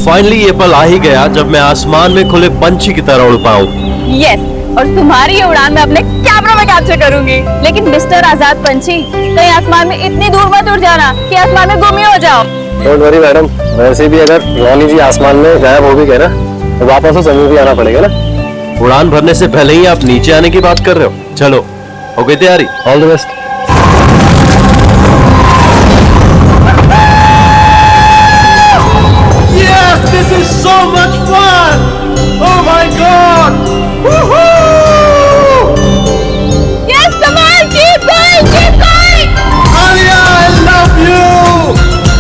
Finally ये पल आ ही गया जब मैं आसमान में खुले पंछी की तरह उड़ पाऊं। यस, और तुम्हारी ये उड़ान मैं अपने कैमरा में कैप्चर करूंगी। लेकिन मिस्टर आजाद पंछी, कहीं आसमान में इतनी दूर मत उड़ जाना कि आसमान में गुम ही हो जाओ। डोंट वरी मैडम, वैसे भी अगर रॉनी जी आसमान में गायब हो भी गए ना तो वापस तो जमीन भी आना पड़ेगा ना। उड़ान भरने से पहले ही आप नीचे आने की बात कर रहे हो। चलो, हो गई तैयारी? All the best. Yes, this is so much fun! Oh my God! Woohoo! Yes, come on, keep going, keep going! Alia, I love you!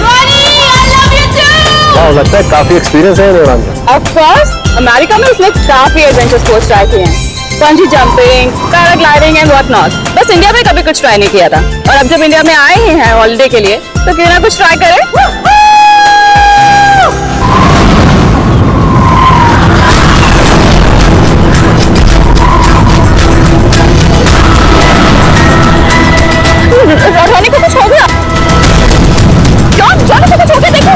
Ronnie, I love you too! वाह, लगता है काफी एक्सपीरियंस है ये उड़ान का। Of course, अमेरिका में इसने काफी एडवेंचर स्पोर्ट्स ट्राई किए हैं। पंजी jumping, paragliding and what not. बस इंडिया में कभी कुछ ट्राई नहीं किया था। और अब जब इंडिया में आए ही हैं हॉलिडे के लिए, तो क्यों ना कुछ ट्राई करें? रॉनी को कुछ हो गया। जॉन को कुछ हो गया, देखो।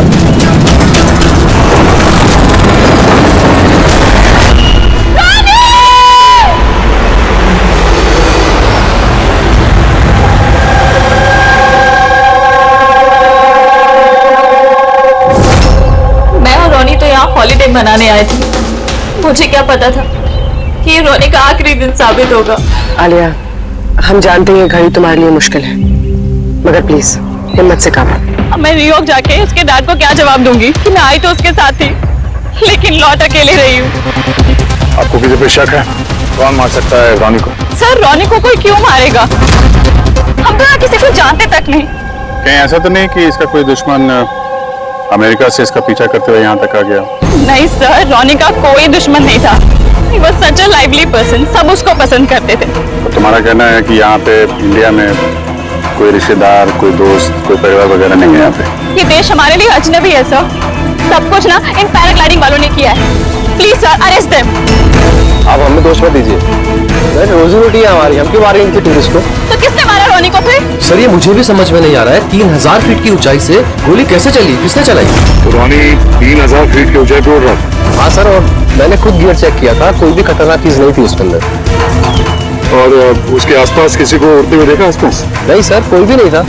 मैं और रॉनी तो यहाँ हॉलिडे मनाने आए थे। मुझे क्या पता था कि ये रॉनी का आखिरी दिन साबित होगा। आलिया, हम जानते हैं घड़ी तुम्हारे लिए मुश्किल है, मगर प्लीज हिम्मत से काम लो। अब मैं न्यूयॉर्क जाके उसके डैड को क्या जवाब दूंगी कि मैं आई तो उसके साथ थी, लेकिन लौट अकेले रही हूँ। आपको किसी पे शक है? कौन मार सकता है रॉनी को? सर, रॉनी को कोई क्यों मारेगा? हम तो यहाँ किसी को जानते तक नहीं। कहीं ऐसा तो नहीं कि इसका कोई दुश्मन अमेरिका से इसका पीछा करते हुए यहाँ तक आ गया? नहीं सर, रॉनी का कोई दुश्मन नहीं था। He was such a lively person, सब उसको पसंद करते थे। तो तुम्हारा कहना है कि यहाँ पे इंडिया में कोई रिश्तेदार, कोई दोस्त, कोई परिवार वगैरह नहीं है यहाँ पे? ये देश हमारे लिए अजनबी है सर। सब कुछ ना इन पैराग्लाइडिंग वालों ने किया है। Please sir, arrest them. आप हमें दोष मत दीजिए, रोजी रोटी है हमारी, हम क्यों मारेंगे इनके टूरिस्ट को? तो किसने मारा रॉनी को फिर? सर, ये मुझे भी समझ में नहीं आ रहा है। 3000 फीट की ऊंचाई से गोली कैसे चली? किसने चलाई? तो रॉनी 3000 फीट की ऊंचाई पे उड़ रहा था। हाँ सर, और मैंने खुद गियर चेक किया था, कोई भी खतरनाक चीज नहीं थी उसके अंदर। और उसके आसपास किसी को उड़ते हुए देखा आसपास? नहीं सर, कोई भी नहीं था।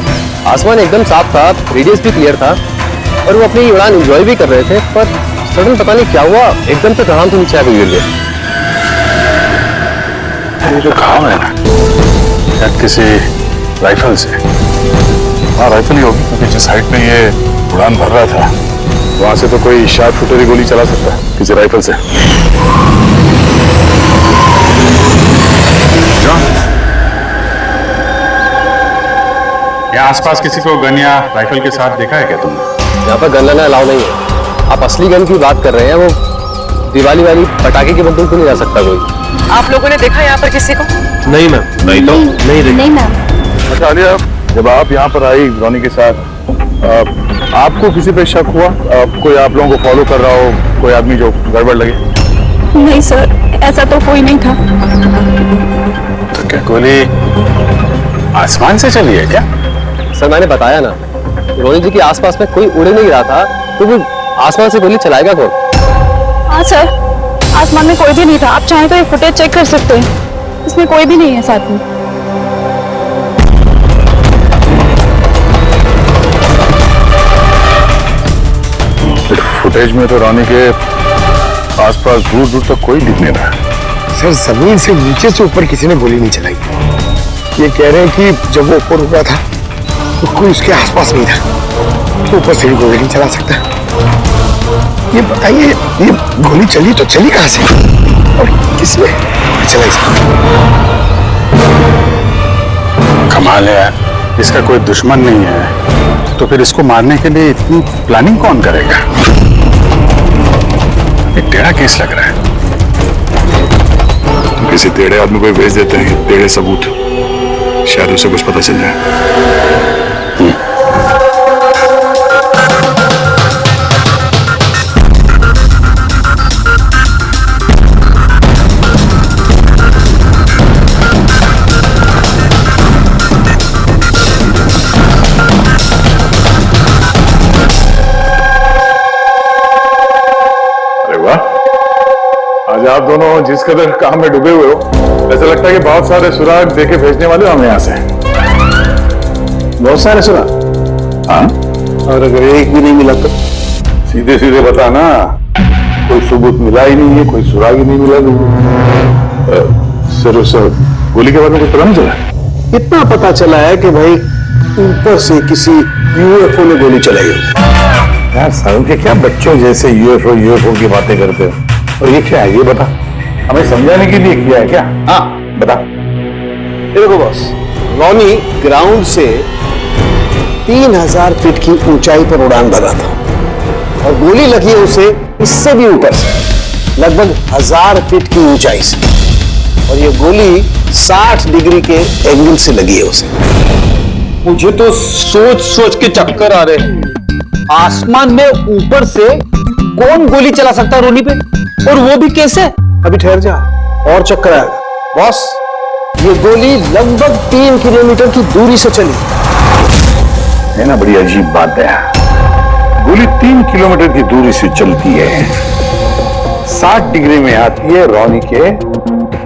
आसमान एकदम साफ था, रेडियस भी क्लियर था और वो अपनी उड़ान एंजॉय भी कर रहे थे। पर सडन पता नहीं क्या हुआ, एकदम से धड़ाम से नीचे आके गिर गए। ये जो घाव है ना, शायद किसी राइफल से। हाँ, राइफल ही होगी, क्योंकि जिस हाइट में ये उड़ान भर रहा था वहां से तो कोई शार्प शूटर ही गोली चला सकता है किसी राइफल से। यहाँ आसपास किसी को गन या राइफल के साथ देखा है क्या तुमने? यहाँ पर गन लेना अलाउ नहीं है। आप असली गन की बात कर रहे हैं, वो दिवाली वाली पटाखे की बंदूक तो नहीं जा सकता कोई। आप लोगों ने देखा यहाँ पर किसी को? नहीं मैम, नहीं तो नहीं देखी। नहीं मैम। अच्छा आलिया, जब आप यहाँ पर आई रॉनी के साथ, आपको किसी पे शक हुआ? कोई आप लोगों को फॉलो कर रहा हो, कोई आदमी जो गड़बड़ लगे? नहीं सर, ऐसा तो कोई नहीं था। तो क्या गोली आसमान से चली है क्या? सर, मैंने बताया ना, रोनी जी के आसपास में कोई उड़ नहीं रहा था, तो वो आसमान से गोली चलाएगा कौन? हाँ सर, आसमान में कोई भी नहीं था। आप चाहें तो ये फुटेज चेक कर सकते हैं, इसमें कोई भी नहीं है साथ में। फुटेज में तो रॉनी के आसपास दूर दूर तक कोई दिख नहीं रहा। सर, जमीन से नीचे से ऊपर किसी ने गोली नहीं चलाई। ये कह रहे हैं कि जब वो ऊपर रुका था तो कोई उसके आसपास नहीं था, तो ऊपर से भी गोली नहीं चला सकता। ये बताइए, ये गोली चली तो चली कहां से और किसने चलाई? कमाल है यार, इसका कोई दुश्मन नहीं है तो फिर इसको मारने के लिए इतनी प्लानिंग कौन करेगा? एक टेढ़ा केस लग रहा है। तो किसी टेढ़े आदमी को भेज देते हैं, टेढ़े सबूत, शायद उसे कुछ पता चल जाए। आज आप दोनों जिस कदर काम में डूबे हुए हो, ऐसा लगता है कि बहुत सारे सुराग देके भेजने वाले हो हमें यहाँ से। बहुत सारे सुना। हाँ, और अगर एक भी नहीं मिला तो? सीधे सीधे बता ना, कोई सबूत मिला ही नहीं है, कोई सुराग ही नहीं मिला। सर उस गोली के बारे में कुछ पता नहीं चला? इतना पता चला है कि भाई ऊपर से किसी यूएफओ ने गोली चलाई हो। यार सालों के क्या बच्चों जैसे यूएफओ की बातें करते हो। और ये क्या है, ये बता, हमें समझाने के लिए किया है क्या? हाँ बता। देखो बॉस, रॉनी ग्राउंड से 3000 फीट की ऊंचाई पर उड़ान भर रहा था और गोली लगी है उसे इससे भी ऊपर, लगभग 1000 फीट की ऊंचाई से। और ये गोली 60 डिग्री के एंगल से लगी है उसे। मुझे तो सोच सोच के चक्कर आ रहे हैं। आसमान में ऊपर से कौन गोली चला सकता है रोनी पे, और वो भी कैसे? अभी ठहर जा, और चक्कर आएगा। बॉस, ये गोली लगभग 3 किलोमीटर की दूरी से चली है ना, बड़ी अजीब बात है। गोली 3 किलोमीटर की दूरी से चलती है, 60 डिग्री में आती है, रॉनी के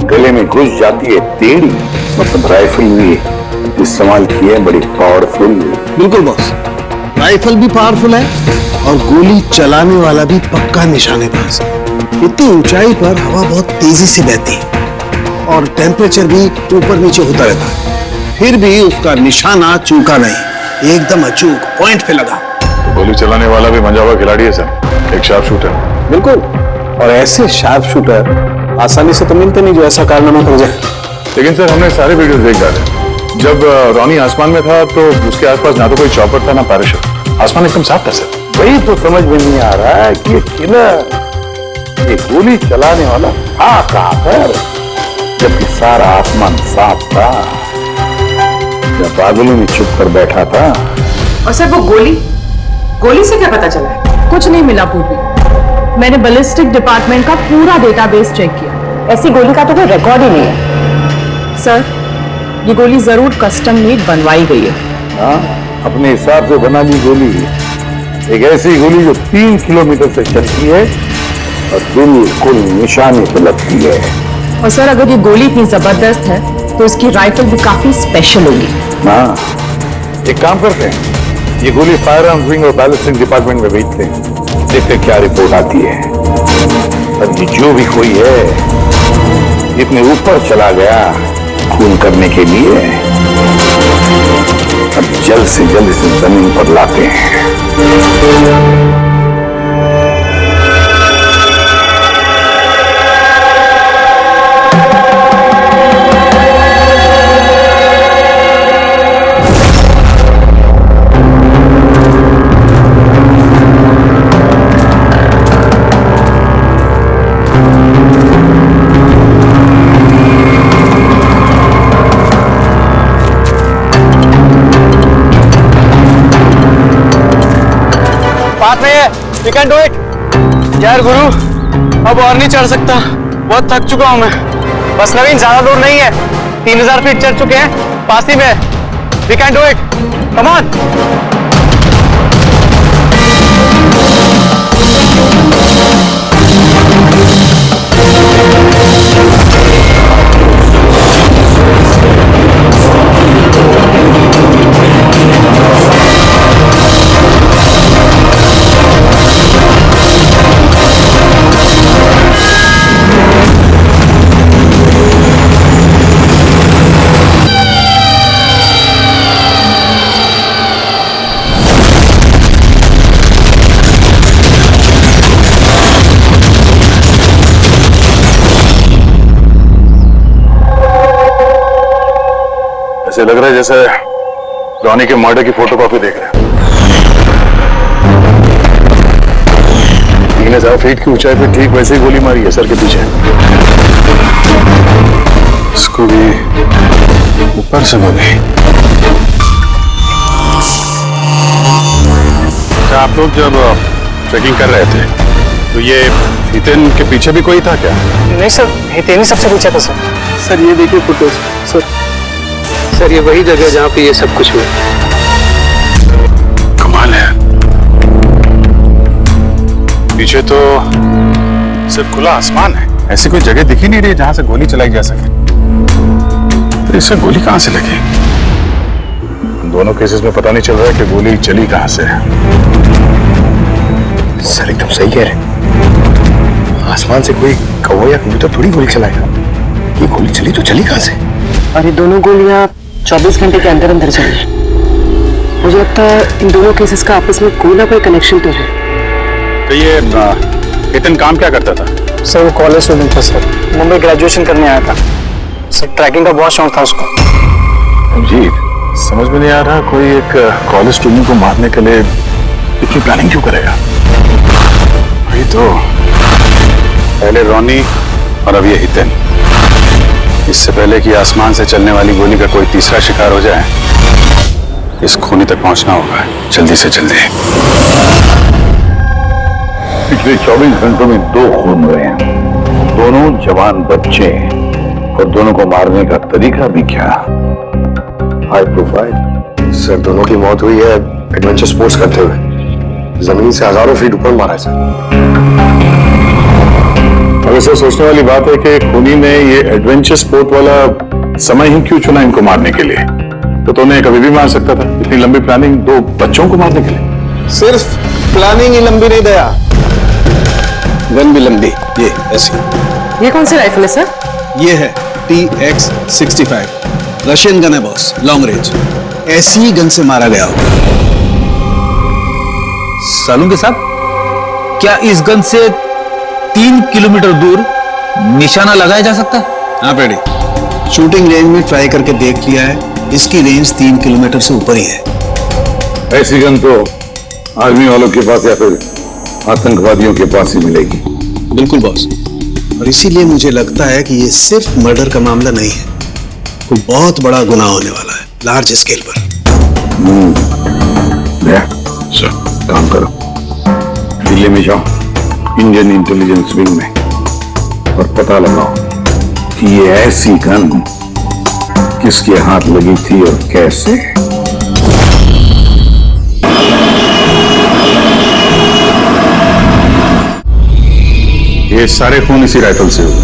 गले में घुस जाती है टेढ़ी। मतलब राइफल भी इस्तेमाल की है, बड़ी पावरफुल। बिल्कुल बॉस, राइफल भी पावरफुल है और गोली चलाने वाला भी पक्का निशानेबाज। इतनी ऊंचाई पर हवा बहुत तेजी से बहती है और टेम्परेचर भी ऊपर नीचे होता रहता है, फिर भी उसका निशाना चूका नहीं, एकदम अचूक पॉइंट पे लगा। तो गोली चलाने वाला भी मंजा हुआ खिलाड़ी है सर, एक शार्प शूटर। बिल्कुल, और ऐसे शार्प शूटर आसानी से तो मिलते नहीं जो ऐसा कारनामा कर जाए। लेकिन सर हमने सारे वीडियोस देख डाले। जब रॉनी आसमान में था तो उसके आसपास ना तो कोई चॉपर था ना पैराशूट, आसमान एकदम साफ था सर। वही तो समझ में नहीं आ रहा है कि किलर, ये गोली चलाने वाला था कहां पर, जबकि सारा आसमान साफ था, जब बादलों में छुप कर बैठा था। और सर वो गोली से क्या पता चला है? कुछ नहीं मिला पूर्वी। मैंने बैलिस्टिक डिपार्टमेंट का पूरा डेटाबेस चेक किया, ऐसी गोली का तो कोई रिकॉर्ड ही नहीं है। सर ये गोली जरूर कस्टम मेड बनवाई गई है। हाँ, अपने हिसाब से बना ली गोली, एक ऐसी गोली जो 3 किलोमीटर से चलती है और बिल्कुल निशाने पे लगती है। और सर अगर ये गोली इतनी जबरदस्त है तो इसकी राइफल भी काफी स्पेशल होगी। हाँ, एक काम करते हैं, ये गोली फायर आर्म्स विंग और बैलिस्टिक डिपार्टमेंट में भेजते हैं, देखते क्या रिपोर्ट आती है। अब ये जो भी कोई है इतने ऊपर चला गया खून करने के लिए, अब जल्द से जल्द इसे जमीन पर लाते हैं। You can do it. यार गुरु, अब और नहीं चढ़ सकता, बहुत थक चुका हूं मैं। बस नवीन, ज्यादा दूर नहीं है, 3000 फीट चढ़ चुके हैं, पास ही में। We can do it. Come on. ऐसे लग रहा है जैसे रॉनी के मर्डर की फोटोकॉपी देख रहे हैं। 3000 फीट की ऊंचाई पे ठीक वैसे ही गोली मारी है सर के पीछे। इसको भी ऊपर से मारी। क्या आप लोग जब ट्रैकिंग कर रहे थे तो ये हितेन के पीछे भी कोई था क्या? नहीं सर, हितेन ही सबसे पीछे था सर। सर ये देखिए फुटेज। सर ये वही जगह जहाँ पे ये सब कुछ हुआ। कमाल है, पीछे तो सिर्फ खुला आसमान है। ऐसी कोई जगह दिखी नहीं रही जहां से गोली चलाई जा सके। तो इससे गोली कहां से लगी? दोनों केसेस में पता नहीं चल रहा है कि गोली चली कहां से है। सर एकदम सही कह रहे हैं। आसमान से कोई कौवा या कबूतर थोड़ी गोली चलाएगा। ये गोली चली तो चली कहां से? और ये दोनों गोलियां 24 घंटे के अंदर अंदर चली। मुझे लगता है इन दोनों केसेस का आपस में कोई ना कोई कनेक्शन तो है। तो ये हितेन काम क्या करता था? सर वो कॉलेज स्टूडेंट था सर, मुंबई ग्रेजुएशन करने आया था सर। ट्रैकिंग का बहुत शौक था उसको। अजीब, समझ में नहीं आ रहा कोई एक कॉलेज स्टूडेंट को मारने के लिए इतनी प्लानिंग क्यों करेगा? वही तो, पहले रोनी और अब ये हितेन। इससे पहले कि आसमान से चलने वाली गोली का कोई तीसरा शिकार हो जाए, इस खूनी तक पहुंचना होगा जल्दी से जल्दी। पिछले 24 घंटों में 2 खून हुए हैं, दोनों जवान बच्चे, और दोनों को मारने का तरीका भी क्या हाई प्रोफाइल। सर दोनों की मौत हुई है एडवेंचर स्पोर्ट्स करते हुए। जमीन से हजारों फीट ऊपर मारा है सर। अब ऐसा सोचने वाली बात है कि खूनी ने ये एडवेंचर स्पोर्ट वाला समय ही क्यों चुना इनको मारने के लिए? तो उन्हें कभी भी मार सकता था। इतनी लंबी प्लानिंग 2 बच्चों को मारने के लिए। सिर्फ प्लानिंग ही लंबी नहीं दया, गन भी लंबी। ये ऐसी। ये कौन सी राइफल है सर? ये है TX-65, रशियन गन है बॉस, लॉन्ग रेंज। ऐसी ही गन से मारा गया होगा। सालुंके साहब, क्या इस गन से 3 किलोमीटर दूर निशाना लगाया जा सकता है? हाँ पेड़ी, शूटिंग रेंज में ट्राई करके देख लिया है, इसकी रेंज 3 किलोमीटर से ऊपर ही है। ऐसी गन तो आर्मी वालों के पास या फिर आतंकवादियों के पास ही मिलेगी। बिल्कुल बॉस, और इसीलिए मुझे लगता है कि ये सिर्फ मर्डर का मामला नहीं है, कोई बहुत बड़ा गुनाह होने वाला है, लार्ज स्केल पर। सर काम करो, दिल्ली में जाओ इंडियन इंटेलिजेंस विंग में और पता लगाओ कि ये ऐसी गन किसके हाथ लगी थी और कैसे। ये सारे खून इसी राइफल से हुए,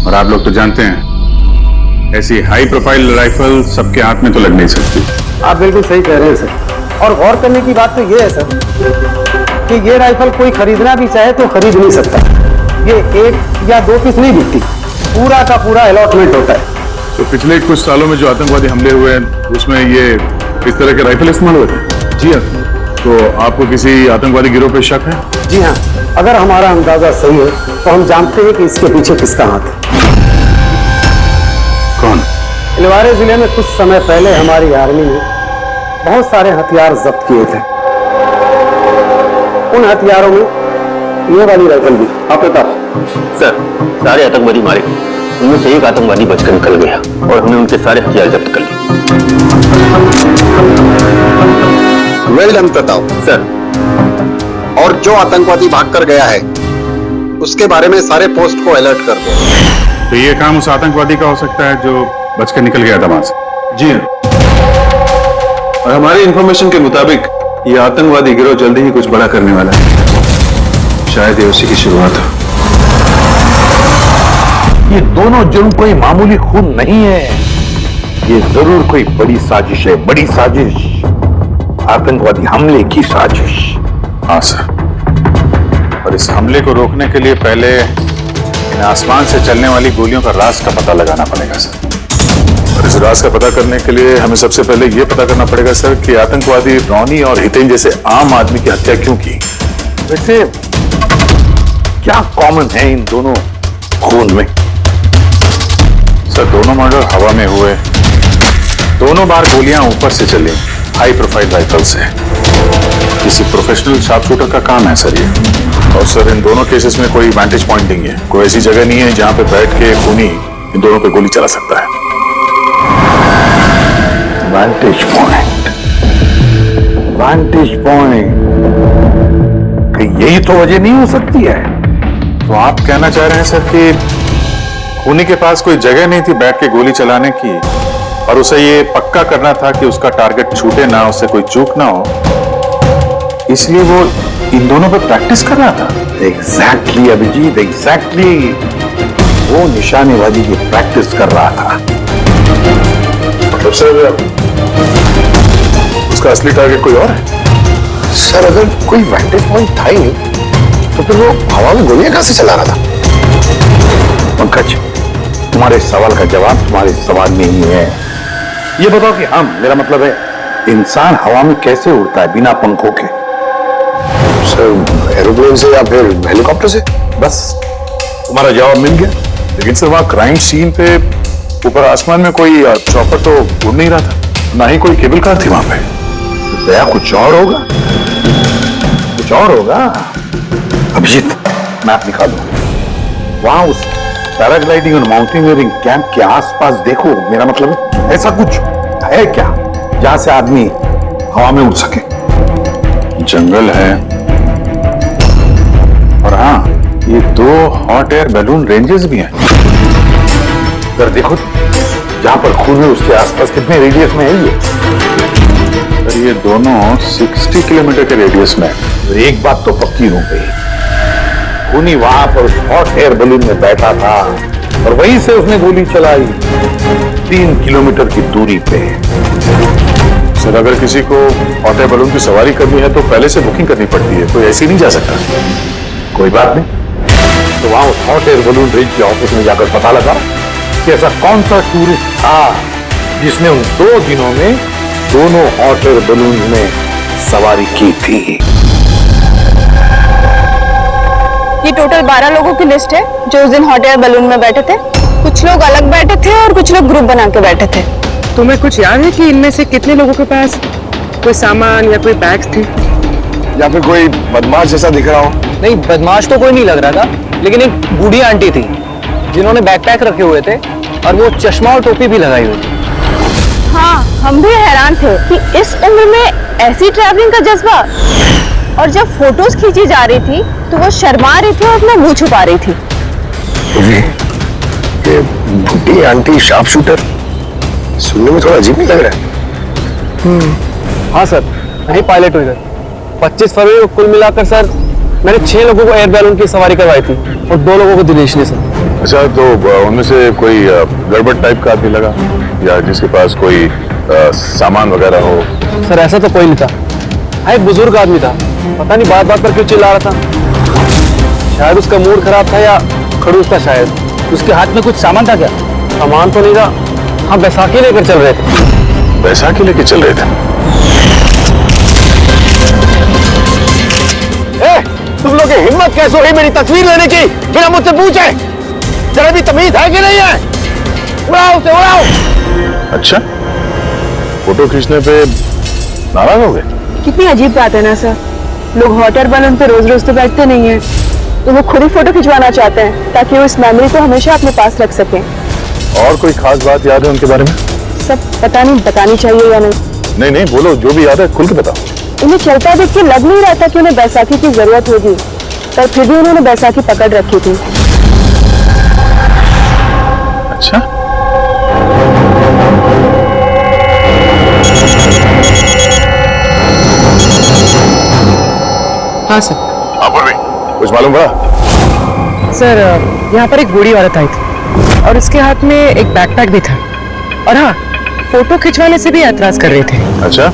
और आप लोग तो जानते हैं ऐसी हाई प्रोफाइल राइफल सबके हाथ में तो लग नहीं सकती। आप बिल्कुल सही कह रहे हैं सर। और गौर करने की बात तो ये है सर कि ये राइफल कोई खरीदना भी चाहे तो खरीद नहीं सकता। ये 1 या 2 पीस नहीं बिकती, पूरा का पूरा अलॉटमेंट होता है। तो पिछले कुछ सालों में जो आतंकवादी हमले हुए हैं उसमें ये इस तरह के राइफल इस्तेमाल हुए थे? जी हाँ। तो आपको किसी आतंकवादी गिरोह पे शक है? जी हाँ, अगर हमारा अंदाजा सही है तो हम जानते हैं कि इसके पीछे किसका हाथ है। कौन? इलवारे जिले में कुछ समय पहले हमारी आर्मी ने बहुत सारे हथियार जब्त किए थे। उन हथियारों में ये वाली राइफल भी। आप प्रताप सर, सारे आतंकवादी मारे, उनमें से एक आतंकवादी बचकर निकल गया और हमने उनके सारे हथियार जब्त कर लिए। Well done Pratap sir. और जो आतंकवादी भागकर गया है उसके बारे में सारे पोस्ट को अलर्ट कर दो। तो ये काम उस आतंकवादी का हो सकता है जो बचकर निकल गया था वहां से? जी हाँ, और हमारी इंफॉर्मेशन के मुताबिक ये आतंकवादी गिरोह जल्दी ही कुछ बड़ा करने वाला है। शायद ये उसी की शुरुआत हो। ये दोनों जुर्म कोई मामूली खून नहीं है, ये जरूर कोई बड़ी साजिश है, बड़ी साजिश, आतंकवादी हमले की साजिश। हाँ सर, और इस हमले को रोकने के लिए पहले इन आसमान से चलने वाली गोलियों का राज का पता लगाना पड़ेगा सर। और इस राज का पता करने के लिए हमें सबसे पहले यह पता करना पड़ेगा सर कि आतंकवादी रोनी और हितेन जैसे आम आदमी की हत्या क्यों की। वैसे क्या कॉमन है इन दोनों खून में? सर, दोनों मर्डर हवा में हुए, दोनों बार गोलियां ऊपर से चली, हाई प्रोफाइल राइफल से। किसी प्रोफेशनल शार्प शूटर का काम है सर ये। और सर, इन दोनों केसेस में कोई वैंटेज पॉइंट नहीं है, कोई ऐसी जगह नहीं है जहां पे बैठ के खूनी इन दोनों पे गोली चला सकता है। वैंटेज पॉइंट, वैंटेज पॉइंट, यही तो वजह नहीं हो सकती है? तो आप कहना चाह रहे हैं सर कि खूनी के पास कोई जगह नहीं थी बैठ के गोली चलाने की, और उसे ये पक्का करना था कि उसका टारगेट छूटे ना, उससे कोई चूक ना हो, इसलिए वो इन दोनों पर प्रैक्टिस कर रहा था। Exactly Abhijeet, exactly. वो निशानेबाजी की प्रैक्टिस कर रहा था। मतलब सर, उसका असली टारगेट कोई और है? सर अगर कोई वेंटेज पॉइंट था ही नहीं तो फिर वो हवा में गोलियां कहां से चला रहा था? पंकज, तुम्हारे सवाल का जवाब तुम्हारे सवाल में ही है। ये बताओ कि हम, मेरा मतलब है, इंसान हवा में कैसे उड़ता है बिना पंखों के? सर एरोप्लेन से या फिर हेलीकॉप्टर से? बस तुम्हारा जवाब मिल गया। लेकिन सर वहां क्राइम सीन पे ऊपर आसमान में कोई चॉपर तो उड़ नहीं रहा था, ना ही कोई केबल कार थी वहां पे। दया कुछ और होगा, कुछ और होगा। अभिजीत, मैप निकालो। वहां उस पैराग्लाइडिंग और माउंटेनियरिंग कैंप के आसपास देखो। मेरा मतलब है, ऐसा कुछ है क्या जहां से आदमी हवा में उड़ सके? जंगल है, और हाँ, ये 2 हॉट एयर बैलून रेंजेस भी हैं। सर देखो जहां पर खून है उसके आसपास कितने रेडियस में है ये? सर ये दोनों 60 किलोमीटर के रेडियस में है। तो एक बात तो पक्की हो गई, खूनी वहां पर उस हॉट एयर बलून में बैठा था और वहीं से उसने गोली चलाई 3 किलोमीटर की दूरी पे। सर अगर किसी को हॉट एयर बैलून की सवारी करनी है तो पहले से बुकिंग करनी पड़ती है, कोई ऐसे ही नहीं जा सकता। कोई बात नहीं, तो वहां उस हॉट एयर बलून रेंज के ऑफिस में जाकर पता लगा कि ऐसा कौन सा टूरिस्ट था जिसने उन 2 दिनों में दोनों हॉट एयर बलून में सवारी की थी। ये टोटल 12 लोगों की लिस्ट है जो उस दिन हॉट एयर बलून में बैठे थे। कुछ लोग अलग बैठे थे और कुछ लोग ग्रुप बना के बैठे थे। तुम्हें कुछ याद है कि इनमें से कितने लोगों के पास कोई सामान या कोई बैग्स थे? या फिर कोई बदमाश जैसा दिख रहा हो? नहीं, बदमाश तो कोई नहीं लग रहा था, लेकिन एक बूढ़ी आंटी थी जिन्होंने बैकपैक रखे हुए थे और वो चश्मा और टोपी भी लगाई हुई थी। हाँ, हम भी हैरान थे कि इस उम्र में ऐसी ट्रैवलिंग का जज्बा। और जब फोटोज खींची जा रही थी तो वो शर्मा रही थी और अपना मुंह छुपा रही थी। ये बूढ़ी आंटी शार्प शूटर सुनने में थोड़ा अजीब नहीं लग रहा है? हाँ सर, नहीं पायलट हुई सर। 25 फरवरी को कुल मिलाकर सर मैंने 6 लोगों को एयर बैलून की सवारी करवाई थी और 2 लोगों को दिनेश ने सर। अच्छा, तो उनमें से कोई गड़बड़ टाइप का आदमी लगा या जिसके पास कोई सामान वगैरह हो? सर ऐसा तो कोई नहीं था। हाँ, एक बुजुर्ग आदमी था, पता नहीं बात बात पर क्यों चिल्ला रहा था। शायद उसका मूड खराब था या खड़ूस था शायद। उसके हाथ में कुछ सामान था क्या? सामान तो नहीं था। हाँ, बैसाखी लेकर चल रहे थे। बैसाखी लेके चल रहे थे? तुम लोग की हिम्मत कैसे हुई मेरी तस्वीर लेने की बिना मुझसे पूछे? जरा भी तमीज है कि नहीं है? उड़ाओ उसे, उड़ाओ। अच्छा, फोटो खींचने पे नाराज हो गए? कितनी अजीब बात है ना सर। लोग हॉट एयर बलून पे रोज रोज तो बैठते नहीं है, तो वो खुद ही फोटो खिंचवाना चाहते हैं ताकि वो इस मेमोरी को हमेशा अपने पास रख सकें। और कोई खास बात याद है उनके बारे में? सब पता नहीं बतानी चाहिए या नहीं। नहीं नहीं, बोलो, जो भी याद है खुल के बताओ। उन्हें चलता देख के लग नहीं रहा था कि उन्हें बैसाखी की जरूरत होगी, पर फिर भी उन्होंने बैसाखी पकड़ रखी थी। अच्छा, हाँ सर। हाँ भी कुछ मालूम पड़ा? सर यहाँ पर एक बूढ़ी औरत आई थी और उसके हाथ में एक बैकपैक भी था। और हाँ, फोटो खिंचवाने से भी ऐतराज कर रहे थे। अच्छा,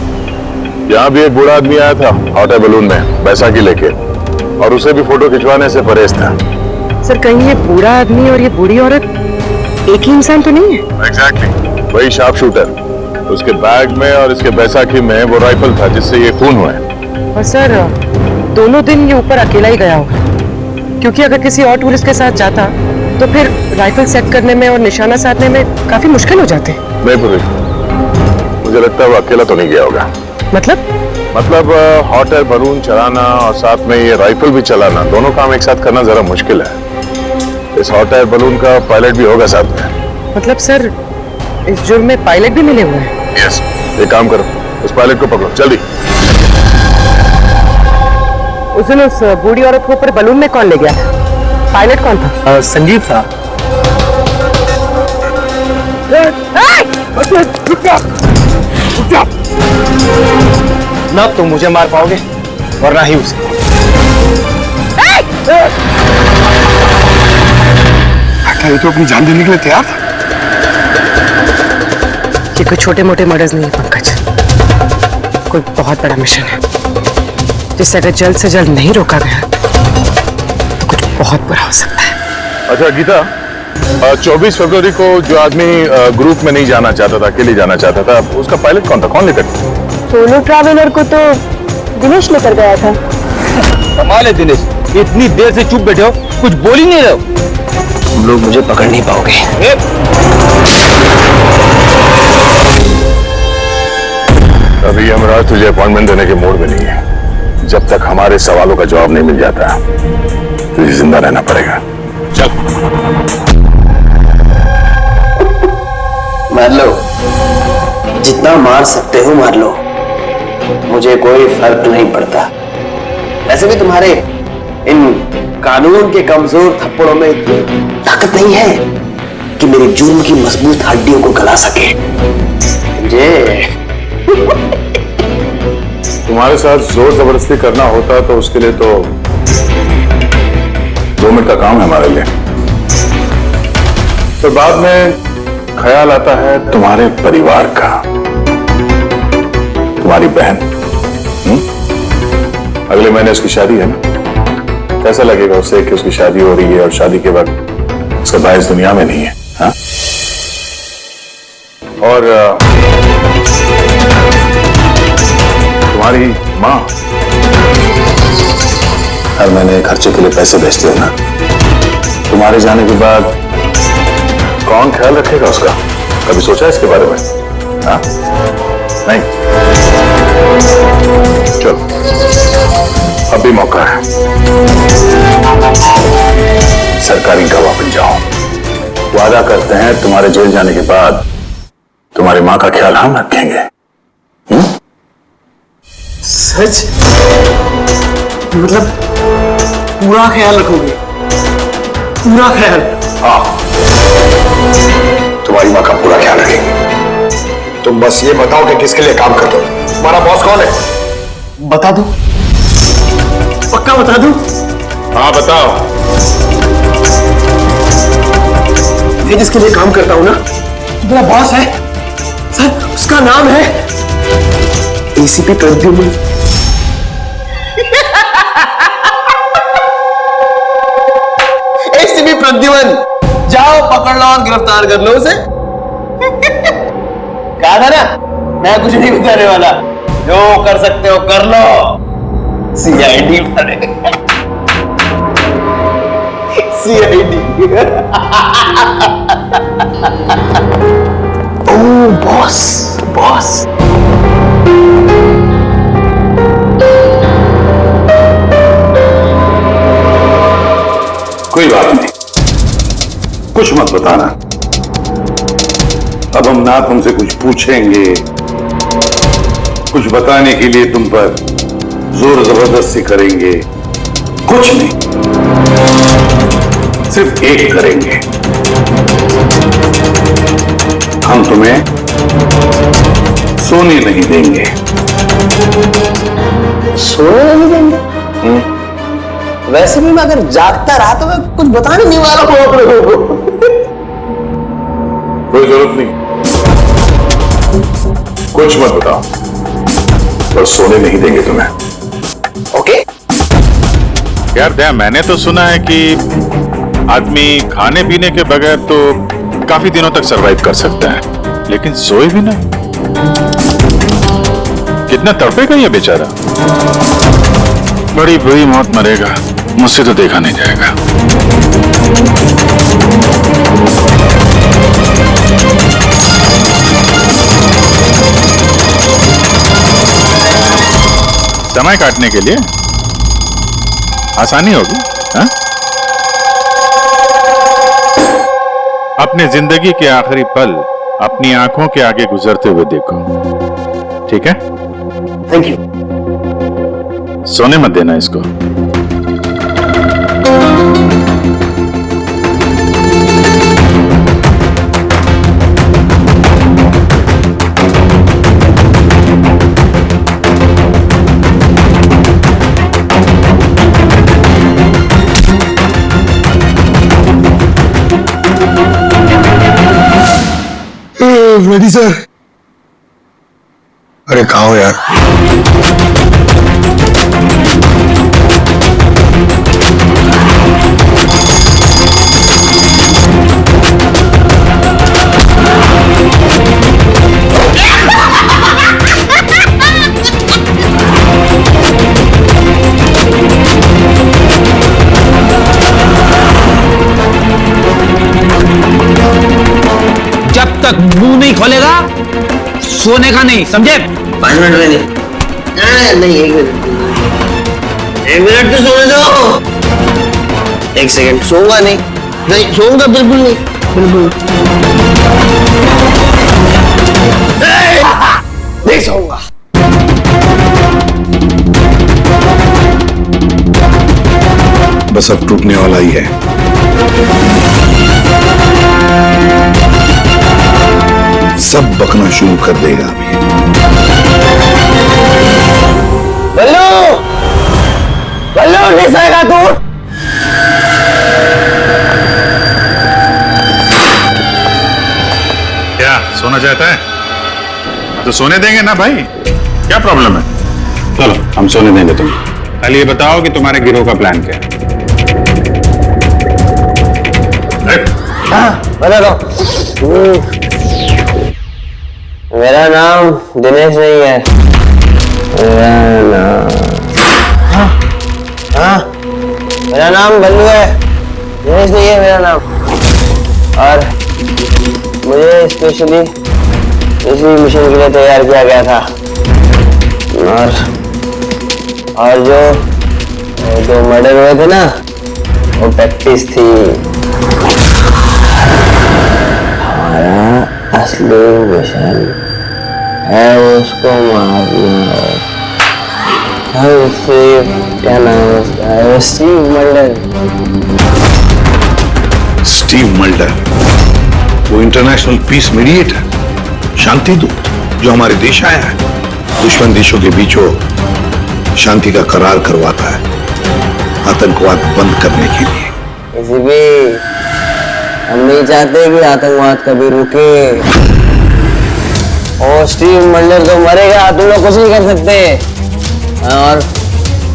यहाँ भी एक बूढ़ा आदमी आया था हॉट एयर बलून में बैसाखी लेके, और उसे भी फोटो खिंचवाने से परहेज था। सर कहीं ये बूढ़ा आदमी और ये बूढ़ी औरत एक ही इंसान तो नहीं है? एग्जैक्टली, वही शार्प शूटर। उसके बैग में और इसके बैसाखी में वो राइफल था जिससे ये खून हुआ है। और सर दोनों दिन ये ऊपर अकेला ही गया होगा, क्योंकि अगर किसी और टूरिस्ट के साथ जाता तो फिर राइफल सेट करने में और निशाना साधने में काफी मुश्किल हो जाते। नहीं पूरी, मुझे लगता है वो अकेला तो नहीं गया होगा। मतलब हॉट एयर बलून चलाना और साथ में ये राइफल भी चलाना, दोनों काम एक साथ करना जरा मुश्किल है। इस हॉट एयर बलून का पायलट भी होगा साथ में। मतलब सर इस जुर्म में पायलट भी मिले हुए हैं? यस, एक काम करो, उस पायलट को पकड़ो जल्दी। उस दिन उस बूढ़ी औरत को ऊपर बलून में कौन ले गया था? पायलट कौन था? संजीव था। ना तुम मुझे मार पाओगे और ना ही उसे। लगता है ये तो अपनी जान देने के लिए तैयार था। ये कोई छोटे मोटे मर्डर्स नहीं है पंकज, कोई बहुत बड़ा मिशन है जिसे अगर जल्द से जल्द नहीं रोका गया तो कुछ बहुत बुरा हो सकता है। अच्छा गीता, 24 फरवरी को जो आदमी ग्रुप में नहीं जाना चाहता था, अकेले जाना चाहता था, उसका पायलट कौन था? कौन लेकर? सोलो ट्रैवलर को तो दिनेश लेकर गया था। कमाल है दिनेश, इतनी देर से चुप बैठे हो, कुछ बोल ही नहीं रहे हो। तुम लोग मुझे पकड़ नहीं पाओगे। अभी यमराज तुझे अपॉइंटमेंट देने के मूड में नहीं है। जब तक हमारे सवालों का जवाब नहीं मिल जाता तुझे जिंदा रहना पड़ेगा। चल। मार लो, जितना मार सकते हो मार लो, मुझे कोई फर्क नहीं पड़ता। वैसे भी तुम्हारे इन कानून के कमजोर थप्पड़ों में इतनी ताकत नहीं है कि मेरे जुर्म की मजबूत हड्डियों को गला सके। समझे? तुम्हारे साथ जोर जबरदस्ती करना होता तो उसके लिए तो 2 मिनट का काम है हमारे लिए। तो बाद में ख्याल आता है तुम्हारे परिवार का, तुम्हारी बहन। अगले महीने उसकी शादी है ना? कैसा लगेगा उसे कि उसकी शादी हो रही है और शादी के वक्त उसका भाई इस दुनिया में नहीं है? हा? और तुम्हारी माँ हर महीने खर्चे के लिए पैसे भेजते हो ना? तुम्हारे जाने के बाद कौन ख्याल रखेगा उसका? कभी सोचा इसके बारे में? हाँ? नहीं? चलो, अब भी मौका है। सरकारी गवाह बन जाओ। वादा करते हैं तुम्हारे जेल जाने के बाद तुम्हारी माँ का ख्याल हम रखेंगे। सच? मतलब पूरा ख्याल रखोगे? पूरा ख्याल? हाँ, तुम्हारी माँ का पूरा ख्याल रखेंगे। तुम बस ये बताओ कि किसके लिए काम करते हो? तुम्हारा बॉस कौन है? बता दो, पक्का बता दो? हाँ बताओ। मैं जिसके लिए काम करता हूं ना, मेरा बॉस है सर, उसका नाम है एसीपी प्रद्युम्न। एसीपी प्रद्युम्न, जाओ पकड़ लो और गिरफ्तार कर लो उसे। कहा था ना, मैं कुछ नहीं बताने वाला, जो कर सकते हो कर लो। CID CID. Oh boss, boss. कोई बात नहीं, कुछ मत बताना। अब हम ना तुमसे कुछ पूछेंगे, कुछ बताने के लिए तुम पर जोर जबरदस्ती करेंगे, कुछ नहीं, सिर्फ एक करेंगे, हम तुम्हें सोने नहीं देंगे। सोने नहीं देंगे? वैसे भी मैं अगर जागता रहा तो मैं कुछ बताने नहीं वाला हूं आप लोगों को। कोई जरूरत नहीं, कुछ मत बताओ, पर सोने नहीं देंगे तुम्हें। ओके? यार दया, मैंने तो सुना है कि आदमी खाने पीने के बगैर तो काफी दिनों तक सरवाइव कर सकता है, लेकिन सोए भी ना? कितना तड़पेगा ये बेचारा। बड़ी बुरी मौत मरेगा, मुझसे तो देखा नहीं जाएगा। समय काटने के लिए आसानी होगी, हाँ? अपने जिंदगी के आखिरी पल अपनी आंखों के आगे गुजरते हुए देखो, ठीक है? Thank you. सोने मत देना इसको। Ready sir. अरे कहाँ हो यार? जब तक मुंह नहीं खोलेगा सोने का नहीं, समझे? 5 मिनट में नहीं, नहीं 1 मिनट, 1 मिनट तो सोने दो। 1 सेकंड, सोऊंगा नहीं, नहीं सोऊंगा बिल्कुल नहीं, बिल्कुल नहीं सोऊंगा। बस अब टूटने वाला ही है। सब बकना शुरू कर देगा अभी। बल्लू, बल्लू नहीं सोएगा तू? क्या सोना चाहता है? तो सोने देंगे ना भाई, क्या प्रॉब्लम है? चलो हम सोने देंगे तुम्हें। कल ये बताओ कि तुम्हारे गिरोह का प्लान क्या है? हाँ बता दो। मेरा नाम दिनेश नहीं है, मेरा नाम मेरा नाम बल्लू है, दिनेश नहीं है मेरा नाम। और मुझे स्पेशली इसी मिशन के लिए तैयार किया गया था। और जो मर्डर हुए थे ना, वो प्रैक्टिस थी। हमारा असली मिशन है उसको मारना। क्या नाम है उसका? Steve Mulder. स्टीव मल्डर, वो इंटरनेशनल पीस मीडिएटर, शांति दूत जो हमारे देश आया है, दुश्मन देशों के बीचों शांति का करार करवाता है, आतंकवाद बंद करने के लिए। किसी भी हम नहीं चाहते कि आतंकवाद कभी रुके। और स्टीव मल्डर तो मरेगा, तुम लोग कुछ नहीं कर सकते। और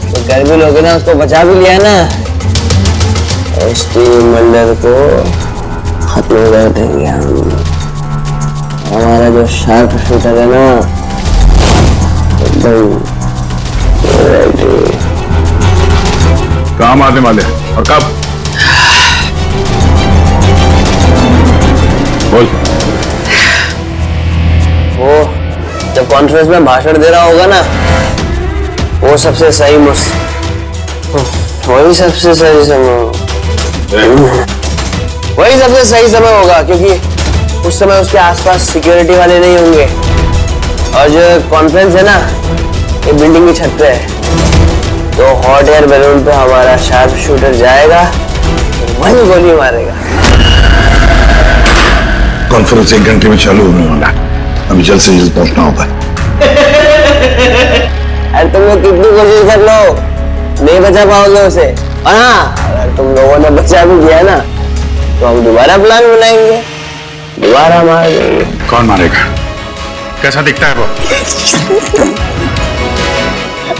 तो कर भी लोगे ना, उसको बचा भी लिया ना। और स्टीव मल्डर को खत्म कर देंगे हम। हमारा जो शार्प शूटर है ना, एकदम रेडी। काम आने वाले हैं और कब? बोल। वो जब कॉन्फ्रेंस में भाषण दे रहा होगा ना, वो सबसे सही वही सबसे सही समय वही सबसे सही समय होगा, क्योंकि उस समय उसके आसपास सिक्योरिटी वाले नहीं होंगे। और जो कॉन्फ्रेंस है ना, ये बिल्डिंग की छत पे है, तो हॉट एयर बैलून पे हमारा शार्प शूटर जाएगा, वही गोली मारेगा। कॉन्फ्रेंस 1 घंटे में चालू होने वाला, अभी जल्द से जल्द पहुंचना होगा। अरे तुम लोग कितनी कोशिश कर लो, नहीं बचा पाओगे उसे। और हाँ, अगर तुम लोगों ने बचा भी दिया ना, तो हम दोबारा प्लान बनाएंगे, दोबारा मार देंगे। कौन मारेगा? कैसा दिखता है वो?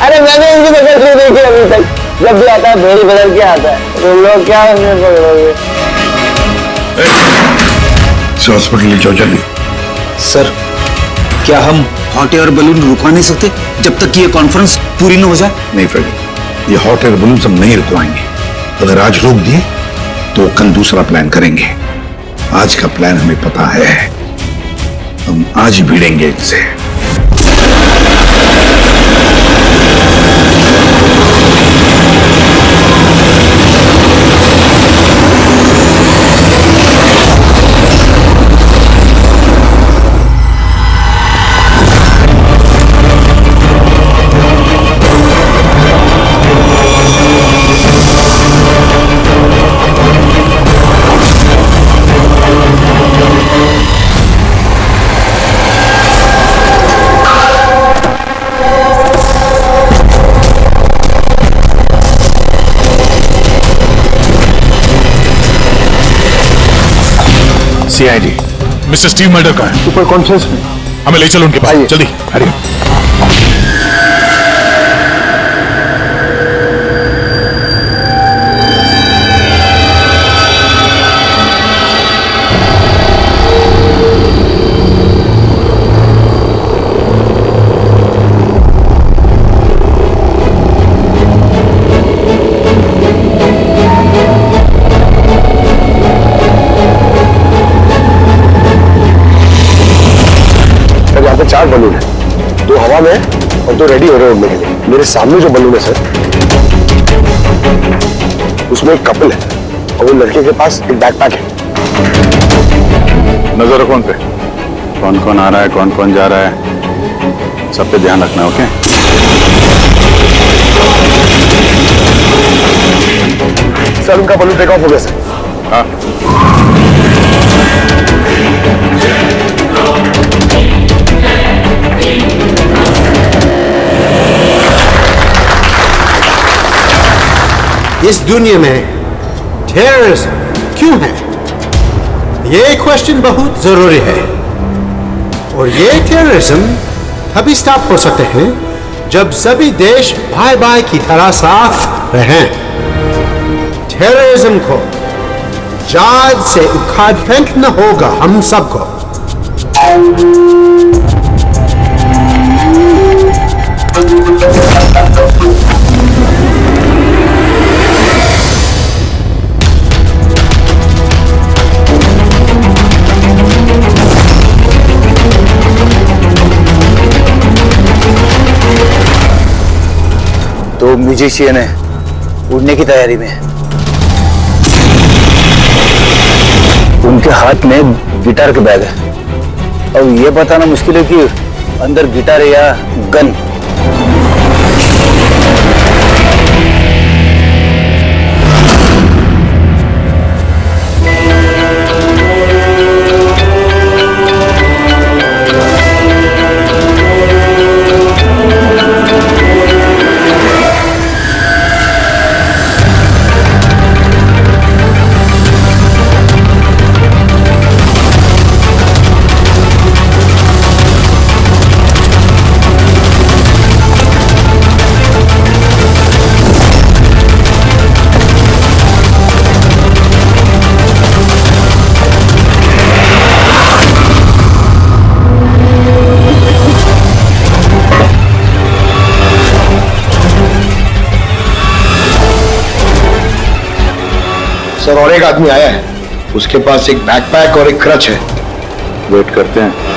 अरे मैंने उनकी शक्ल नहीं देखी अभी तक। जब भी आता है भेड़ बदल के आता है। तुम लोग क्या उसमें पकड़ोगे? हॉस्पिटल ले जाओ जल्दी। सर, क्या हम हॉट एयर बलून रुकवा नहीं सकते जब तक ये कॉन्फ्रेंस पूरी न हो जाए? नहीं फ्रेडी, ये हॉट एयर बलून हम नहीं रुकवाएंगे। अगर आज रोक दिए तो कल दूसरा प्लान करेंगे। आज का प्लान हमें पता है, हम आज ही भिड़ेंगे इनसे। CID, मिस्टर स्टीव मर्डर का है। ऊपर कॉन्फ्रेंस में। हमें ले चलो उनके पास, जल्दी। अरे यहाँ पे 4 बलून है, 2 हवा में और 2 रेडी हो रहे हैं उड़ने के लिए। मेरे सामने जो बलून है सर, उसमें एक कपल है और वो लड़के के पास एक बैकपैक है। नजर रखो उन पे, कौन कौन आ रहा है, कौन कौन जा रहा है, सब पे ध्यान रखना। ओके? सर उनका बलून टेक ऑफ हो गया सर। हाँ। इस दुनिया में टेररिज्म क्यों है, ये क्वेश्चन बहुत जरूरी है। और ये टेररिज्म तभी स्टॉप हो सकते हैं जब सभी देश भाई भाई की तरह साथ रहें। टेररिज्म को जड़ से उखाड़ फेंकना होगा हम सबको। तो म्यूजिशियन है, उड़ने की तैयारी में है। उनके हाथ में गिटार के बैग है। अब ये बताना मुश्किल है कि अंदर गिटार है या गन। सर और एक आदमी आया है, उसके पास एक बैकपैक और एक क्रच है। वेट करते हैं।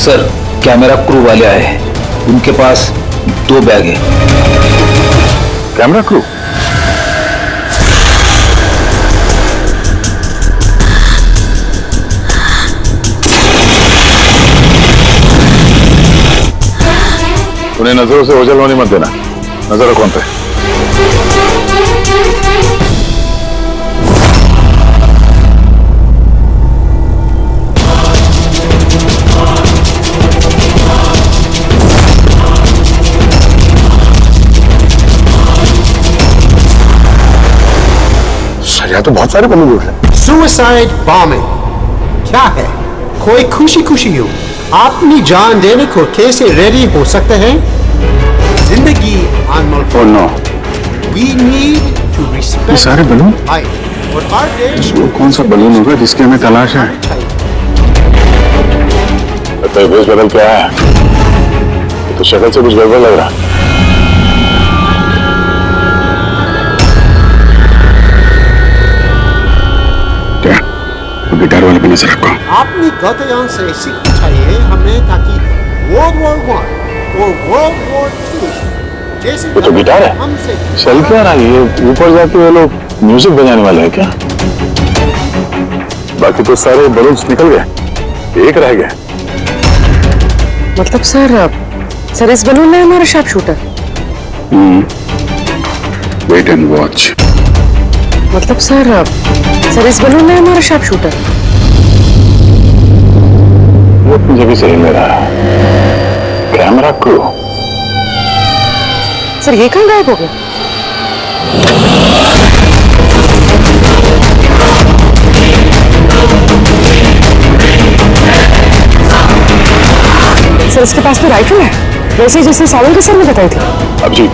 सर कैमरा क्रू वाले आए हैं, उनके पास 2 बैग है। Camera crew? उन्हें नजरों से ओझल होने मत देना। नजर रखो उन पे। यहाँ तो बहुत सारे बलून उड़ रहे हैं। सुसाइड बॉम्बिंग क्या है? कोई खुशी खुशी हो अपनी जान देने को कैसे रेडी हो सकते हैं? जिंदगी अनमोल। Oh no! We need to respect. ये सारे बलून? और हर देश वो कौन सा बलून होगा जिसकी हमें तलाश है? लगता है भेष बदल के आया है। तो शक्ल से कुछ गड़बड़ लग रहा है। गिटार वाले पे नजर रखो। अपनी गलतियों से सीखना चाहिए हमें, ताकि World War I और World War II जैसे वो तो गिटार है। हमसे चल क्या रहा है ये? ऊपर जाके वो लोग म्यूजिक बजाने वाले हैं क्या? बाकी तो सारे बलून्स निकल गए, एक रह गया। मतलब सर इस बलून में हमारा sharp shooter. Wait and watch. मतलब सर इस बलून में हमारा शार्प शूटर। वो मुझे भी सही मेरा कैमरा क्रू। सर ये कहाँ गायब हो गया? सर इसके पास तो राइफल है, वैसे ही जैसे सावन के सर ने बताई थी। Abhijeet,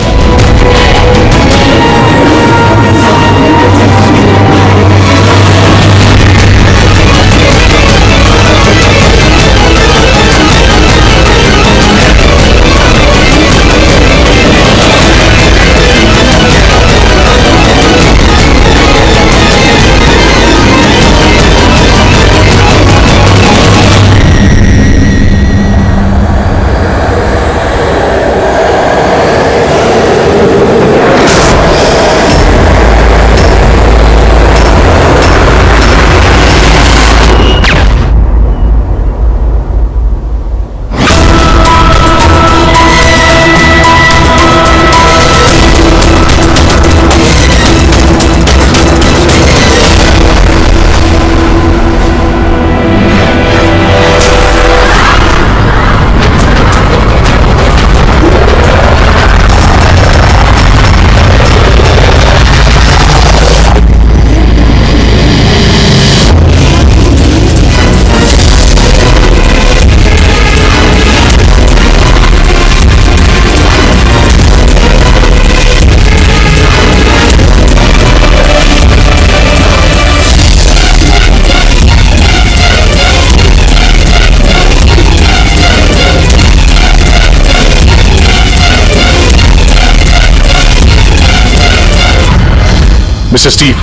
mister Steve,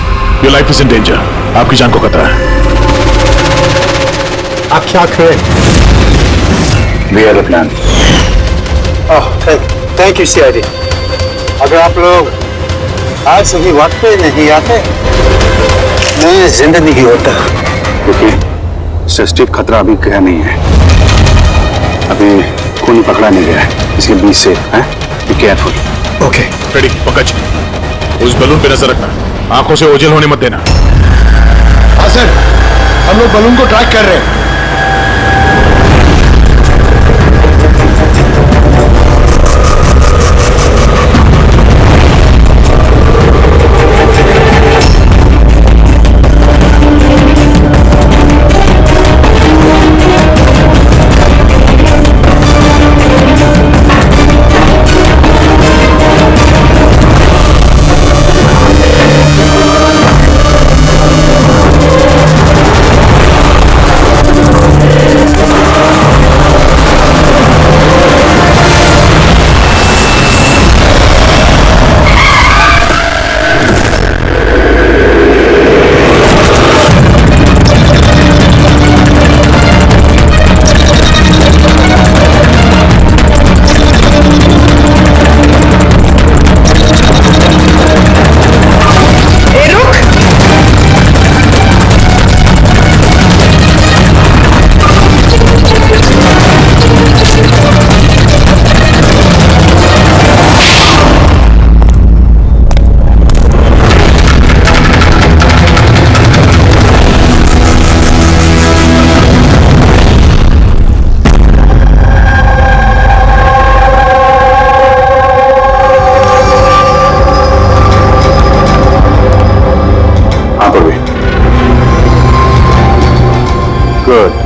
your life is in danger. आपकी जान को खतरा है। आप क्या करें? We are the plan. Thank you CID. अगर आप लोग आज सही वक्त पे नहीं आते, मैं जिंदा नहीं होता। क्योंकि मिस्टर स्टीव, खतरा अभी गया नहीं है। अभी खून पकड़ा नहीं गया है, इसलिए बी सेफ है। Be careful. Okay ready? Pankaj, उस बलून पे नजर रखना, आंखों से ओझल होने मत देना। हाँ सर, हम लोग बलून को ट्रैक कर रहे हैं।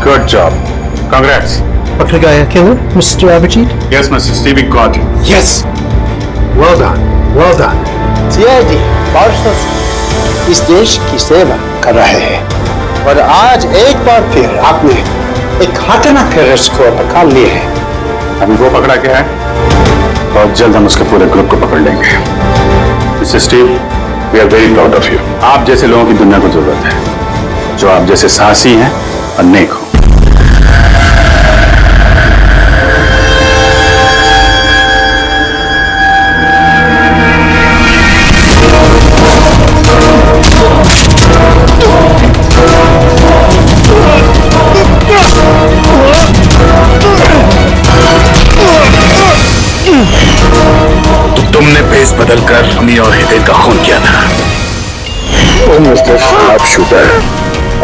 Good job. Congrats. पकड़ गया क्या वो, mister Abhijeet? Yes, Mr. Steve, we got you. Yes. Well done. Well done. CID वर्षों से इस देश की सेवा कर रहे हैं और आज एक बार फिर आपने एक खतरनाक टेररिस्ट को पकड़ लिए है। अभी वो पकड़ा क्या है? बहुत जल्द हम उसके पूरे ग्रुप को पकड़ लेंगे। Mister Steve, we are very proud of you. आप जैसे लोगों की दुनिया को जरूरत है, जो आप जैसे साहसी हैं और नेक हो। तो तुमने भेस बदलकर अमी और हितेन का खून किया था। मिस्टर शार्प शूटर,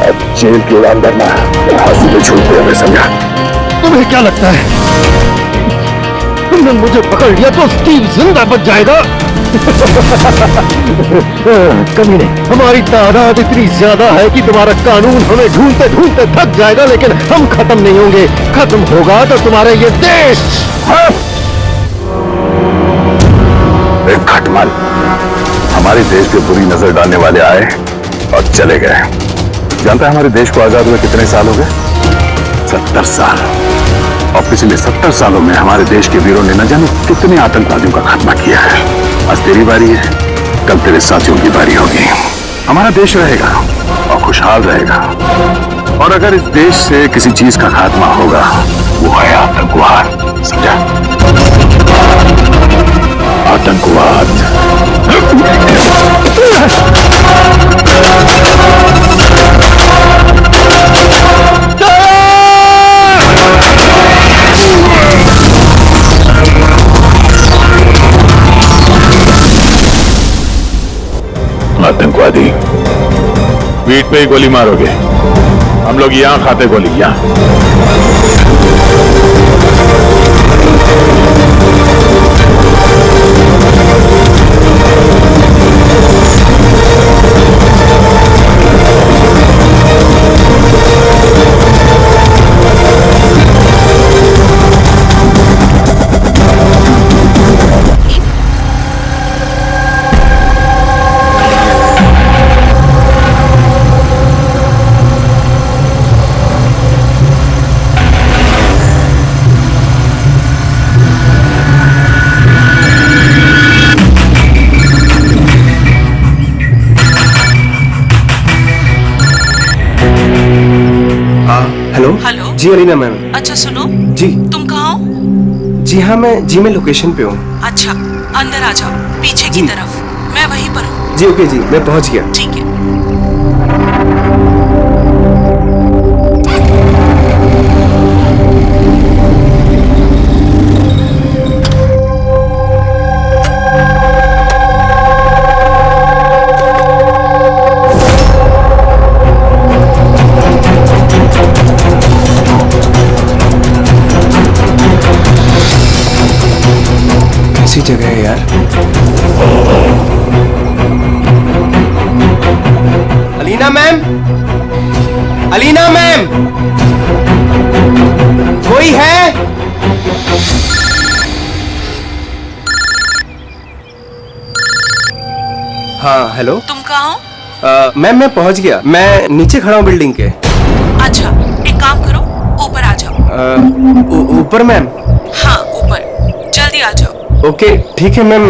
अब जेल की उड़ान भरना फांसी पे छूटते हमें समझा। तुम्हें क्या लगता है तुमने मुझे पकड़ लिया तो स्टीव जिंदा बच जाएगा? कमी नहीं, हमारी तादाद इतनी ज्यादा है कि तुम्हारा कानून हमें ढूंढते ढूंढते थक जाएगा, लेकिन हम खत्म नहीं होंगे। खत्म होगा तो तुम्हारा ये देश। एक खटमल हमारे देश पे बुरी नजर डालने वाले आए और चले गए। जानता है हमारे देश को आजाद हुए कितने साल हो गए? 70 साल। और पिछले 70 सालों में हमारे देश के वीरों ने न जाने कितने आतंकवादियों का खात्मा किया है। आज तेरी बारी है, कल तेरे साथियों की बारी होगी। हमारा देश रहेगा और खुशहाल रहेगा। और अगर इस देश से किसी चीज का खात्मा होगा वो है आतंकवाद। समझा? आतंकवाद। आतंकवादी पीठ पे ही गोली मारोगे? हम लोग यहां खाते गोली, यहां। हेलो जी अलीना मैम। अच्छा सुनो जी तुम कहाँ हो? जी हाँ मैं लोकेशन पे हूँ। अच्छा अंदर आ जाओ पीछे की तरफ, मैं वहीं पर हूँ। जी ओके जी, मैं पहुँच गया। ठीक है। ऐसी जगह है यार। अलीना मैम, अलीना मैम, कोई है? हाँ हेलो। तुम कहाँ हो? मैम मैं पहुंच गया, मैं नीचे खड़ा हूँ बिल्डिंग के। अच्छा एक काम करो ऊपर आ जाओ। ऊपर मैम? हाँ ऊपर, जल्दी आ जाओ। ओके ठीक है मैम,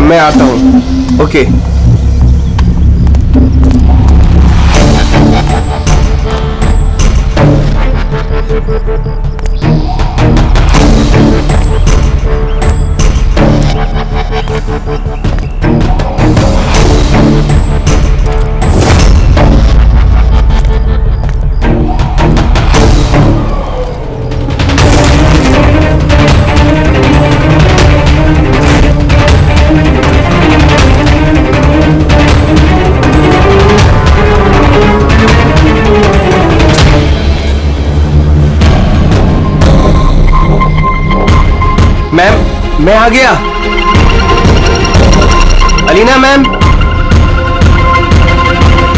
मैं आता हूँ। ओके। मैम मैं आ गया। Alina ma'am,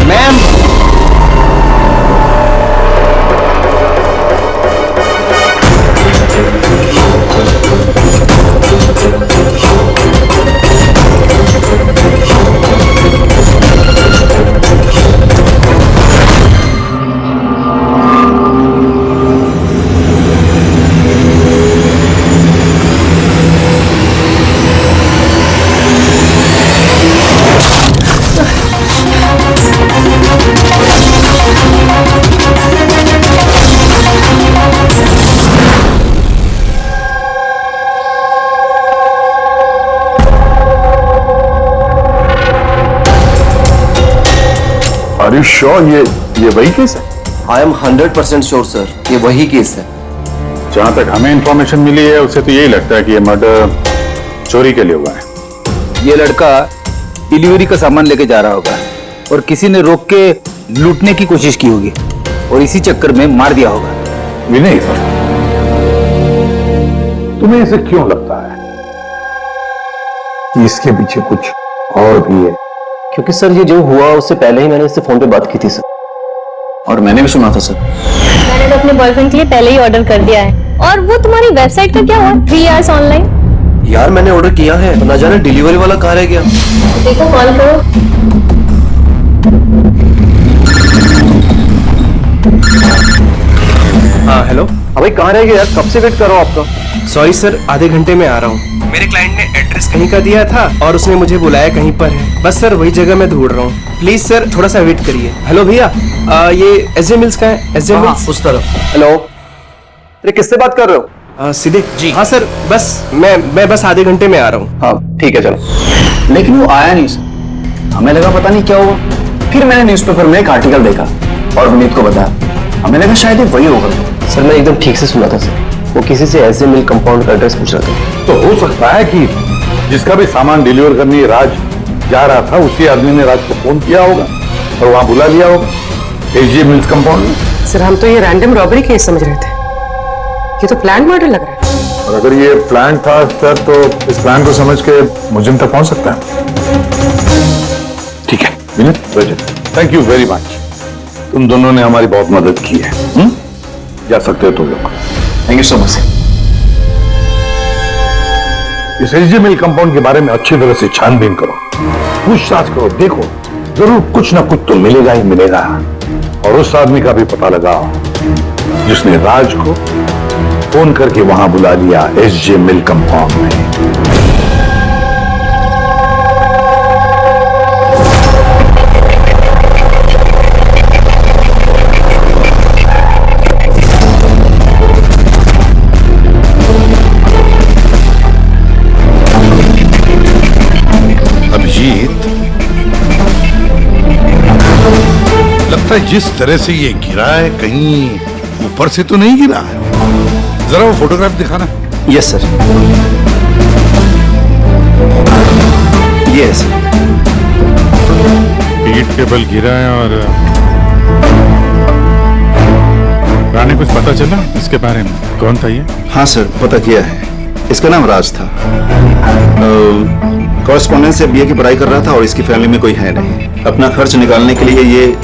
ma'am Are you sure ये वही केस है? आई एम 100% श्योर सर, ये वही केस है। जहां तक हमें इंफॉर्मेशन मिली है उससे तो यही लगता है कि ये मर्डर चोरी के लिए हुआ है। ये लड़का डिलीवरी का सामान लेके जा रहा होगा और किसी ने रोक के लूटने की कोशिश की होगी और इसी चक्कर में मार दिया होगा। विनय, तुम्हें ऐसे क्यों लगता है कि इसके पीछे कुछ और भी है? क्योंकि सर ये जो हुआ उससे पहले ही मैंने इससे फोन पे बात की थी सर। और मैंने भी सुना था सर। मैंने तो अपने बॉयफ्रेंड के लिए पहले ही ऑर्डर कर दिया है। और वो तुम्हारी वेबसाइट का क्या हुआ? 3 आवर्स ऑनलाइन। यार मैंने ऑर्डर किया है, ना जाने डिलीवरी वाला कहाँ रह गया। देखो कॉल करो। हाँ हेलो। भाई कहाँ रह गए यार, कब से वेट कर रहा हूँ आपका। सॉरी सर, आधे घंटे में आ रहा हूँ। मेरे क्लाइंट ने एड्रेस कहीं का दिया था और उसने मुझे बुलाया कहीं पर है। बस सर वही जगह मैं ढूंढ रहा हूँ। प्लीज सर थोड़ा सा वेट करिए। हेलो भैया, ये एसजे मिल्स का है? एसजे मिल्स उस तरफ। हेलो, अरे किससे बात कर रहे हो? सीधे जी। हाँ सर, बस मैं बस आधे घंटे में आ रहा हूँ। हाँ ठीक है चलो। लेकिन वो आया नहीं सर, हमें लगा पता नहीं क्या हुआ। फिर मैंने न्यूज़पेपर में एक आर्टिकल देखा और विनीत को बताया। हमें लगा शायद ये वही होगा। सर मैं एकदम ठीक से सुना था सर, वो किसी से एसजे मिल कंपाउंड का एड्रेस पूछ रहा था। तो हो सकता है कि जिसका भी सामान डिलीवर करने राज जा रहा था उसी आदमी ने राज को फोन किया होगा और वहां बुला लिया होगा एसजे मिल्स कंपाउंड में। सर हम तो ये रैंडम रॉबरी केस समझ रहे थे, ये तो प्लान मर्डर लग रहा है। और अगर ये प्लान था सर तो इस प्लान को समझ के मुजरिम तक पहुंच सकता है। ठीक है Vineet, thank you very much. तुम दोनों ने हमारी बहुत मदद की है। जा सकते हो तुम लोग। Thank you so much. इस एसजे मिल कंपाउंड के बारे में अच्छी तरह से छानबीन करो, पूछताछ करो, देखो जरूर कुछ ना कुछ तो मिलेगा ही मिलेगा। और उस आदमी का भी पता लगाओ जिसने राज को फोन करके वहां बुला लिया एसजे मिल कंपाउंड में। लगता है जिस तरह से ये गिरा है कहीं ऊपर से तो नहीं गिरा है। जरा वो फोटोग्राफ दिखाना। Yes sir, yes. पीठ के बल गिरा है और रानी कुछ पता चला इसके बारे में? कौन था ये? हाँ सर, पता किया है। इसका नाम राज था। कॉरेस्पॉन्डेंस से बीए की पढ़ाई कर रहा था और इसकी फैमिली में कोई है नहीं। अपना खर्च निकालने के लिए ये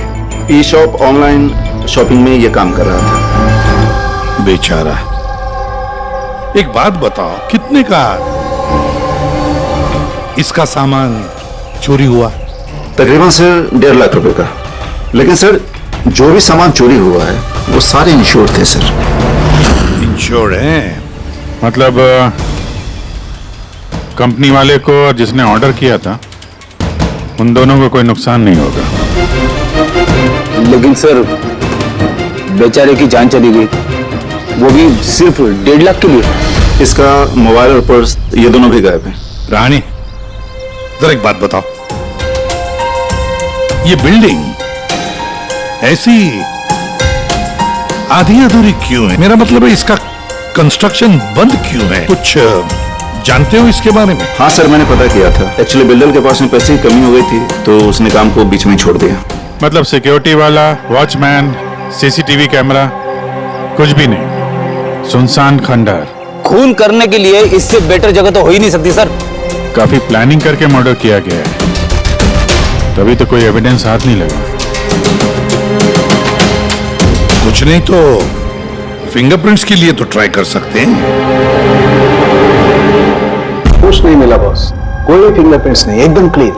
ई शॉप ऑनलाइन शॉपिंग में ये काम कर रहा था। बेचारा। एक बात बताओ, कितने का इसका सामान चोरी हुआ? तकरीबन सर 1.5 लाख रुपए का। लेकिन सर जो भी सामान चोरी हुआ है वो सारे इंश्योर थे सर। इंश्योर है? मतलब कंपनी वाले को और जिसने ऑर्डर किया था उन दोनों को कोई नुकसान नहीं होगा। लेकिन सर बेचारे की जान चली गई, वो भी सिर्फ 1.5 लाख के लिए। इसका मोबाइल और पर्स ये दोनों भी गायब हैं। रानी जरा एक बात बताओ, ये बिल्डिंग ऐसी आधी अधूरी क्यों है? मेरा मतलब है इसका कंस्ट्रक्शन बंद क्यों है? कुछ जानते हो इसके बारे में? हाँ सर, मैंने पता किया था। एक्चुअली बिल्डर के पास में पैसे की कमी हो गई थी तो उसने काम को बीच में छोड़ दिया। मतलब सिक्योरिटी वाला, वॉचमैन, सीसीटीवी कैमरा कुछ भी नहीं, सुनसान खंडहर। खून करने के लिए इससे बेटर जगह तो हो ही नहीं सकती सर। काफी प्लानिंग करके मर्डर किया गया है, तभी तो कोई एविडेंस हाथ नहीं लगा। कुछ नहीं तो फिंगरप्रिंट्स के लिए तो ट्राई कर सकते हैं। कुछ नहीं मिला बॉस, कोई फिंगरप्रिंट्स नहीं, एकदम क्लीन।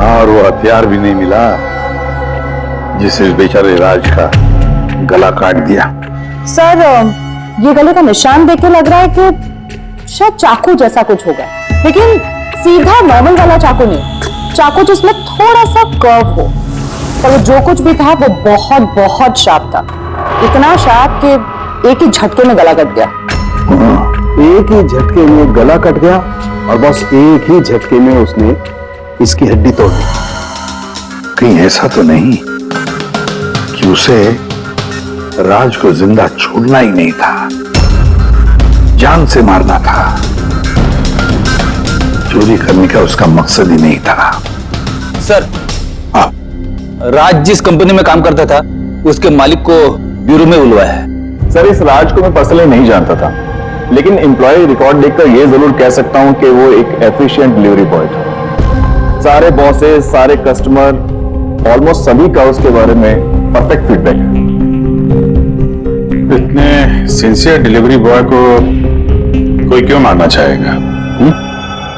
और वो हथियार भी नहीं मिला जिसे इस बेचारे राज का गला काट दिया। सर ये गले का निशान देख के लग रहा है कि शायद चाकू जैसा कुछ होगा, लेकिन सीधा नॉर्मल वाला चाकू नहीं, चाकू जिसमें थोड़ा सा कर्व हो। और जो कुछ भी था वो बहुत बहुत शार्प था, इतना शार्प कि एक ही झटके में गला कट गया। एक ही झटके में गला कट गया और बस एक ही झटके में उसने इसकी हड्डी तोड़ दी। कहीं ऐसा तो नहीं कि उसे राज को जिंदा छोड़ना ही नहीं था, जान से मारना था? चोरी करने का उसका मकसद ही नहीं था। सर, राज जिस कंपनी में काम करता था उसके मालिक को ब्यूरो में बुलवाया है। सर, इस राज को मैं पर्सनली नहीं जानता था, लेकिन एम्प्लॉय रिकॉर्ड देखकर यह जरूर कह सकता हूं कि वो एक एफिशिएंट डिलीवरी बॉय था। सारे बॉसेस, सारे कस्टमर, ऑलमोस्ट सभी का उसके बारे में परफेक्ट फीडबैक है। इतने सिंसियर डिलीवरी बॉय को कोई क्यों मारना चाहेगा?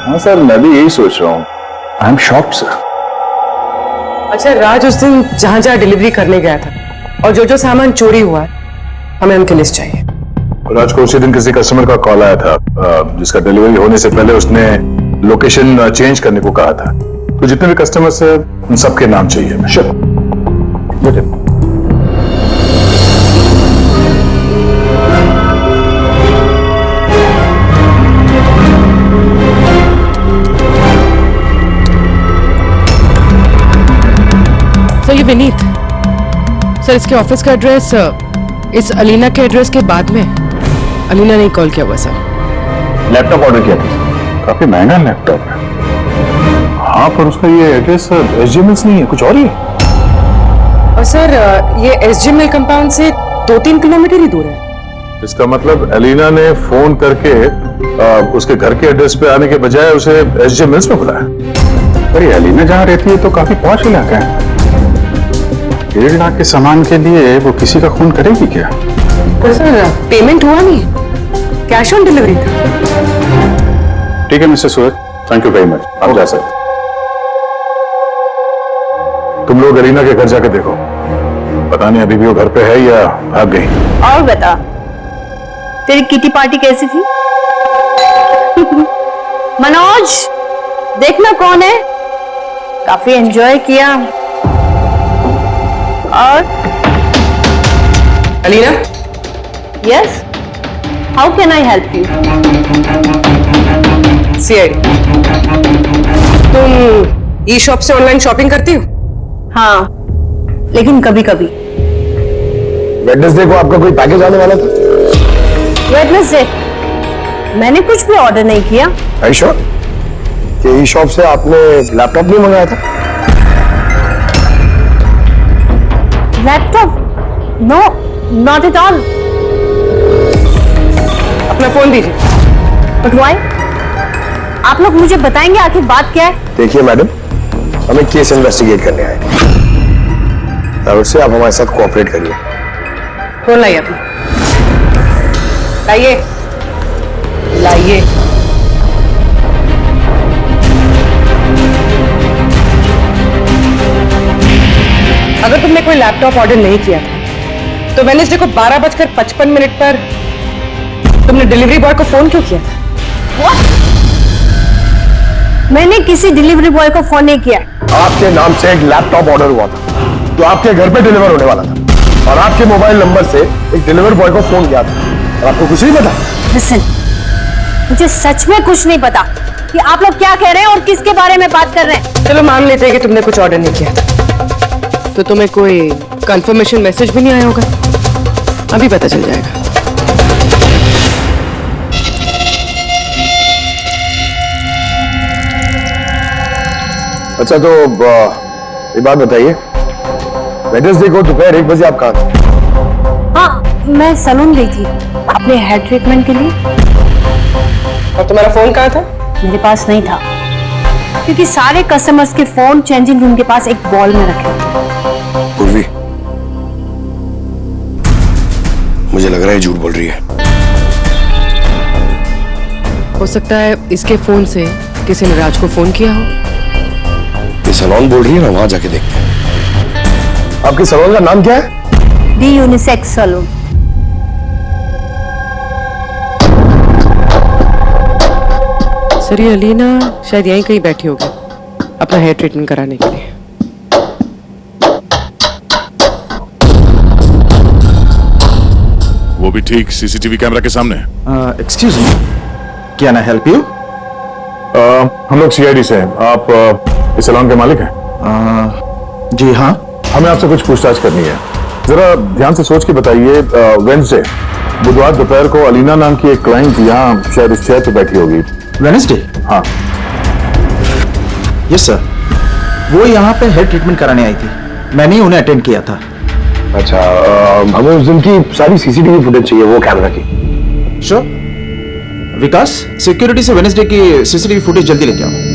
हाँ सर, मैं भी यही सोच रहा हूँ। I am shocked sir. अच्छा, राज उस दिन जहां जहां डिलीवरी करने गया था और जो जो सामान चोरी हुआ है, हमें उनकी लिस्ट चाहिए। राज को उसी दिन किसी कस्टमर का कॉल आया था जिसका डिलीवरी होने से पहले उसने लोकेशन चेंज करने को कहा था। तो जितने भी कस्टमर्स हैं उन सबके नाम चाहिए हमें। सर, ये विनीत सर, इसके ऑफिस का एड्रेस इस अलीना के एड्रेस के बाद में। अलीना ने कॉल किया हुआ सर। लैपटॉप ऑर्डर किया था, काफी महंगा लैपटॉप है। हाँ, पर उसका ये एड्रेस एसजीएमएल नहीं है, कुछ और ही है। और सर, ये एसजीएमएल कंपाउंड से 2-3 किलोमीटर ही दूर है। इसका मतलब अलीना ने फोन करके उसके घर के एड्रेस पे आने के बजाय उसे एसजीएमएल में बुलाया। पर ये अलीना जहाँ रहती है तो काफी पॉश इलाका है। 1.5 लाख के सामान के लिए वो किसी का खून करेगी क्या? तो सर, पेमेंट हुआ नहीं, कैश ऑन डिलीवरी था। ठीक है mister Suraj, thank you very much. आप जा सकते। तुम लोग अलीना के घर जाके देखो, पता नहीं अभी भी वो घर पे है या भाग गई। और बता, तेरी किटी पार्टी कैसी थी? मनोज, देखना कौन है, काफी एंजॉय किया। और Alina? Yes, how can I help you? CID, तुम ई शॉप से ऑनलाइन शॉपिंग करती हो? हाँ, लेकिन कभी कभी। वेडनेसडे को आपका कोई पैकेज आने वाला था? वेडनेसडे? मैंने कुछ भी ऑर्डर नहीं किया। Are you sure? कि ई शॉप से आपने लैपटॉप नहीं मंगाया था? Laptop? No, not at all. अपना फोन दीजिए। But why? आप लोग मुझे बताएंगे आखिर बात क्या है? देखिए मैडम, हमें केस इन्वेस्टिगेट करने आए हैं। उससे आप हमारे साथ कोऑपरेट करिए। फोन लाइए अपना, लाइए लाइए। अगर तुमने कोई लैपटॉप ऑर्डर नहीं किया था तो वेडनेसडे को 12:55 पर तुमने डिलीवरी बॉय को फोन क्यों किया था? What? मैंने किसी डिलीवरी बॉय को फोन नहीं किया। आपके नाम से एक लैपटॉप ऑर्डर हुआ था जो आपके घर पे डिलीवर होने वाला था, और आपके मोबाइल नंबर से एक डिलीवरी बॉय को फोन किया था, और आपको कुछ नहीं पता? लिसन, मुझे सच में कुछ नहीं पता कि आप लोग क्या कह रहे हैं और किसके बारे में बात कर रहे हैं। चलो मान लेते हैं कि तुमने कुछ ऑर्डर नहीं किया था, तो तुम्हें कोई कंफर्मेशन मैसेज भी नहीं आया होगा। अभी पता चल जाएगा। अच्छा, तो एक बात बताइए, वेडनेसडे को दोपहर 1 बजे आप कहाँ थे? हाँ, मैं सैलून गई थी अपने हेयर ट्रीटमेंट के लिए। और तुम्हारा फोन कहाँ था? मेरे पास नहीं था, क्योंकि सारे कस्टमर्स के फोन चेंजिंग रूम के पास एक बॉल में रखे। पूर्वी, मुझे लग रहा है झूठ बोल रही है। हो सकता है इसके फोन से किसी ने राज को फोन किया हो। ये सैलून बोल रही है ना, वहां जाके देखते हैं। आपके सैलून का नाम क्या है? दी यूनिसेक्स सैलून। सर, ये अलीना शायद यहीं कहीं बैठी होगी अपना हेयर ट्रीटमेंट कराने के लिए। वो भी ठीक सीसीटीवी कैमरा के सामने। Excuse me, can I help you? हम लोग सीआईडी से हैं। आप इस सैलून के मालिक हैं? जी हाँ। हमें आपसे कुछ पूछताछ करनी है। जरा ध्यान से सोच के बताइए। वेडनेसडे, बुधवार दोपहर को अलीना नाम की एक क्लाइंट यहाँ शायद इस चेयर पे बैठी होगी। वेडनेसडे? हाँ। यस सर, वो यहाँ पे हेड ट्रीटमेंट कराने आई थी, मैंने ही उन्हें अटेंड किया था। अच्छा, हमें उस दिन की सारी सीसीटीवी फुटेज चाहिए, वो कैमरा की। श्योर विकास, सिक्योरिटी से वेडनेसडे की सीसीटीवी फुटेज जल्दी लेके आओ।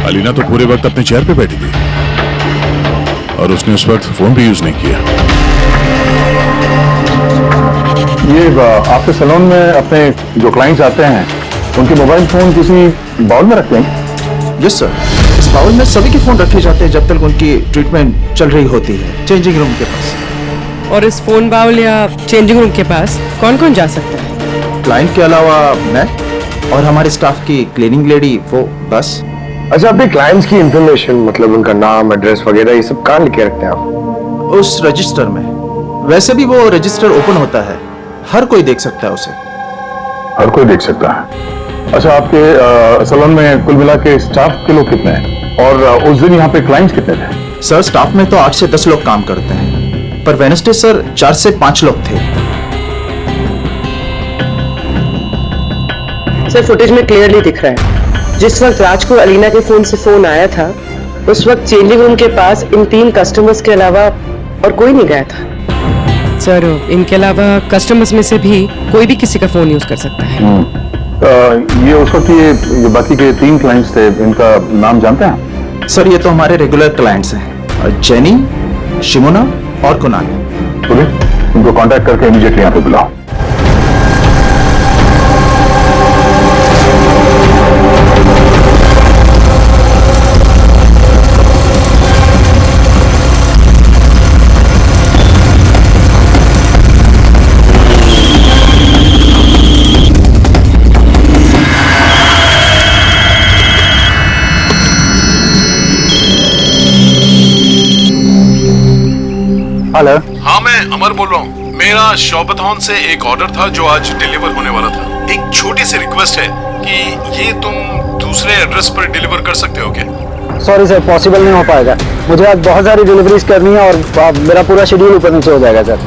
अलीना तो पूरे वक्त अपने चेयर पे बैठी थी और उसने उस वक्त फोन भी यूज नहीं किया। ये आपके सैलून में अपने जो क्लाइंट्स आते हैं उनके मोबाइल फोन किसी बाउल में रखते हैं? यस सर, इस बाउल में सभी के फोन रखे जाते हैं जब तक उनकी ट्रीटमेंट चल रही होती है चेंजिंग रूम के पास। और इस फोन बाउल या चेंजिंग रूम के पास कौन कौन जा सकता है? क्लाइंट के अलावा मैं और हमारे स्टाफ की क्लीनिंग लेडी, वो बस। अच्छा, अपने क्लाइंट्स की इंफॉर्मेशन, मतलब उनका नाम, एड्रेस वगैरह, ये सब कहाँ लिखे रखते हैं आप? उस रजिस्टर में। वैसे भी वो रजिस्टर ओपन होता है, हर कोई देख सकता है उसे। हर कोई देख सकता है। अच्छा, आपके सैलून में कुल मिला के स्टाफ के लोग कितने हैं और उस दिन यहाँ पे क्लाइंट्स कितने थे? सर, स्टाफ में तो 8 से 10 लोग काम करते हैं, पर वेडनेसडे सर 4 से 5 लोग थे। सर, फुटेज में क्लियरली दिख रहा है जिस वक्त राज को अलीना के फोन से फोन आया था उस वक्त चेंजिंग रूम के पास इन 3 कस्टमर्स के अलावा और कोई नहीं गया था। सर, इनके अलावा कस्टमर्स में से भी कोई भी किसी का फोन यूज कर सकता है। ये उस वक्त ये बाकी के 3 क्लाइंट्स थे, इनका नाम जानते हैं? सर, ये तो हमारे रेगुलर क्लाइंट्स हैं, जेनी, शिमोना और कुणाल। उनको कांटेक्ट करके इमीडिएटली यहाँ पे बुलाओ। हेलो। हाँ, मैं अमर बोल रहा हूँ। मेरा शॉपथॉन से एक ऑर्डर था जो आज डिलीवर होने वाला था। एक छोटी सी रिक्वेस्ट है कि ये तुम दूसरे एड्रेस पर डिलीवर कर सकते हो क्या? सॉरी सर, पॉसिबल नहीं हो पाएगा। मुझे आज बहुत सारी डिलीवरीज करनी है और मेरा पूरा शेड्यूल ऊपर नीचे हो जाएगा सर।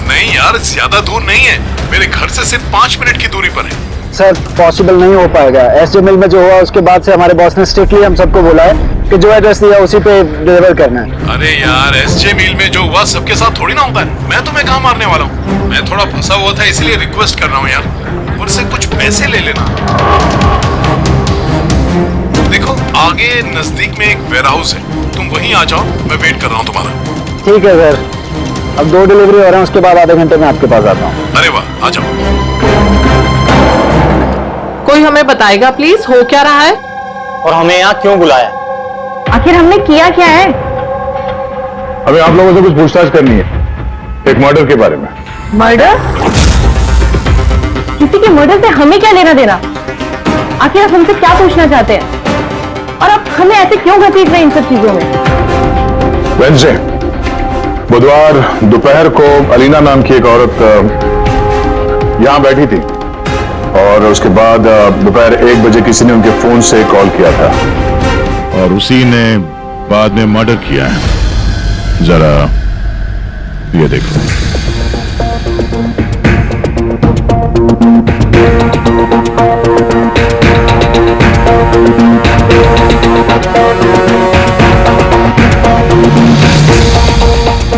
नहीं यार, ज्यादा दूर नहीं है, मेरे घर से सिर्फ 5 मिनट की दूरी पर है। सर, पॉसिबल नहीं हो पाएगा। एसजे मिल में जो हुआ उसके बाद से हमारे बॉस ने स्ट्रिक्टली हम सबको बोला है कि जो एड्रेस दिया उसी पे डिलीवर करना है। अरे यार, एसजे मिल में जो हुआ सबके साथ थोड़ी ना होता है। मैं तुम्हें कहाँ मारने वाला हूँ, मैं थोड़ा फंसा हुआ था इसलिए रिक्वेस्ट कर रहा हूँ यार, ऊपर से कुछ पैसे ले लेना। देखो, आगे नजदीक में एक वेयर हाउस है, तुम वहीं आ जाओ, मैं वेट कर रहा हूँ तुम्हारा। ठीक है सर, अब 2 डिलीवरी हो रहे हैं, उसके बाद आधे घंटे में आपके पास आता हूँ। अरे वाह, आ जाओ। कोई हमें बताएगा प्लीज, हो क्या रहा है और हमें यहाँ क्यों बुलाया? आखिर हमने किया क्या है? हमें आप लोगों से कुछ पूछताछ करनी है, एक मर्डर के बारे में। मर्डर? किसी के मर्डर से हमें क्या लेना देना? आखिर आप हमसे क्या पूछना चाहते हैं और आप हमें ऐसे क्यों घसीट रहे हैं इन सब चीजों में? वेडनेसडे बुधवार दोपहर को अलीना नाम की एक औरत यहाँ बैठी थी और उसके बाद दोपहर 1 बजे किसी ने उनके फोन से कॉल किया था और उसी ने बाद में मर्डर किया है। जरा ये देखो।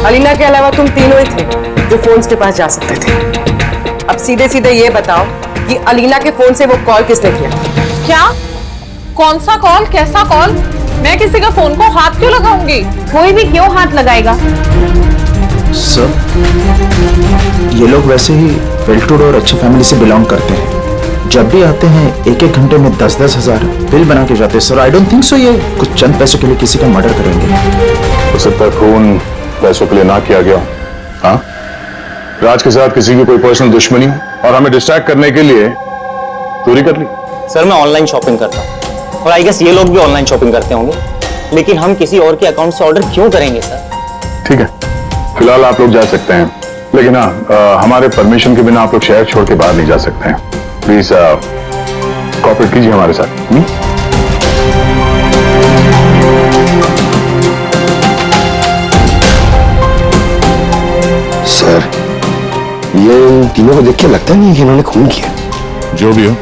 अलीना के अलावा तुम तीनों ही थे जो फोन्स के पास जा सकते थे। अब सीधे सीधे ये बताओ कि अलीना के फोन से वो कॉल किसने किया? क्या? कौन सा कॉल, कैसा कॉल? मैं किसी का फोन को हाथ क्यों लगाऊंगी? कोई भी क्यों हाथ लगाएगा? सर, ये लोग वैसे ही वेल टू डू और अच्छी फैमिली से बिलोंग करते हैं। जब भी आते हैं 1-1 घंटे में 10-10 हजार बिल बना के जाते हैं। Sir, I don't think so ये कुछ चंद पैसों के लिए किसी का मर्डर करेंगे। हो सकता है फोन पैसों के लिए ना किया गया। हाँ, राज के साथ किसी की कोई पर्सनल दुश्मनी हो और हमें डिस्ट्रैक्ट करने के लिए चोरी कर ली। सर, मैं ऑनलाइन शॉपिंग करता हूँ और आई गेस ये लोग भी ऑनलाइन शॉपिंग करते होंगे, लेकिन हम किसी और के अकाउंट से ऑर्डर क्यों करेंगे सर? ठीक है, फिलहाल आप लोग जा सकते हैं। लेकिन हाँ, हमारे परमिशन के बिना आप लोग शहर छोड़ के बाहर नहीं जा सकते हैं। प्लीज कोऑपरेट कीजिए हमारे साथ। सर, ये इन तीनों को देख के लगता नहीं है कि इन्होंने खून किया। जो भी हो,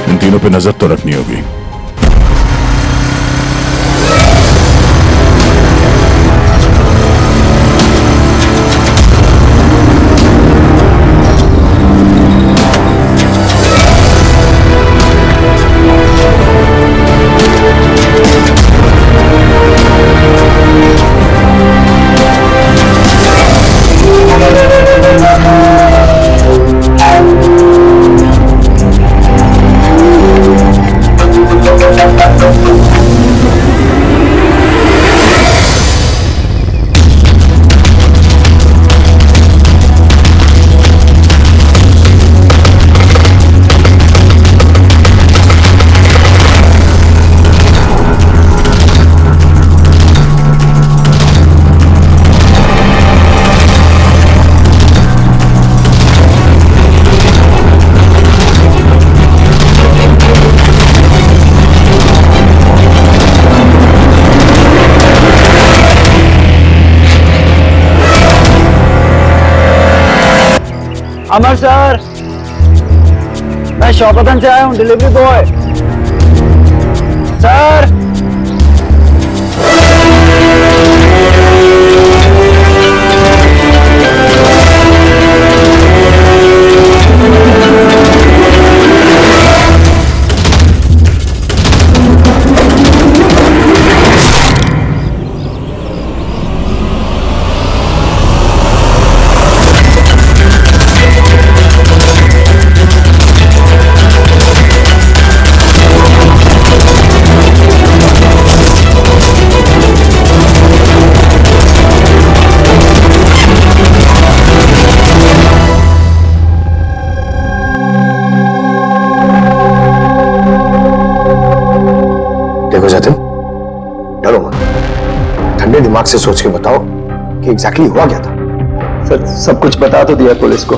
इन तीनों पे नजर तो रखनी होगी। अमर सर, मैं शौकतन से आया हूँ, डिलीवरी बॉय। सर, देखो जतिन, डरो मत, ठंडे दिमाग से सोच के बताओ कि एग्जैक्टली हुआ क्या था। सर सब कुछ बता तो दिया पुलिस को।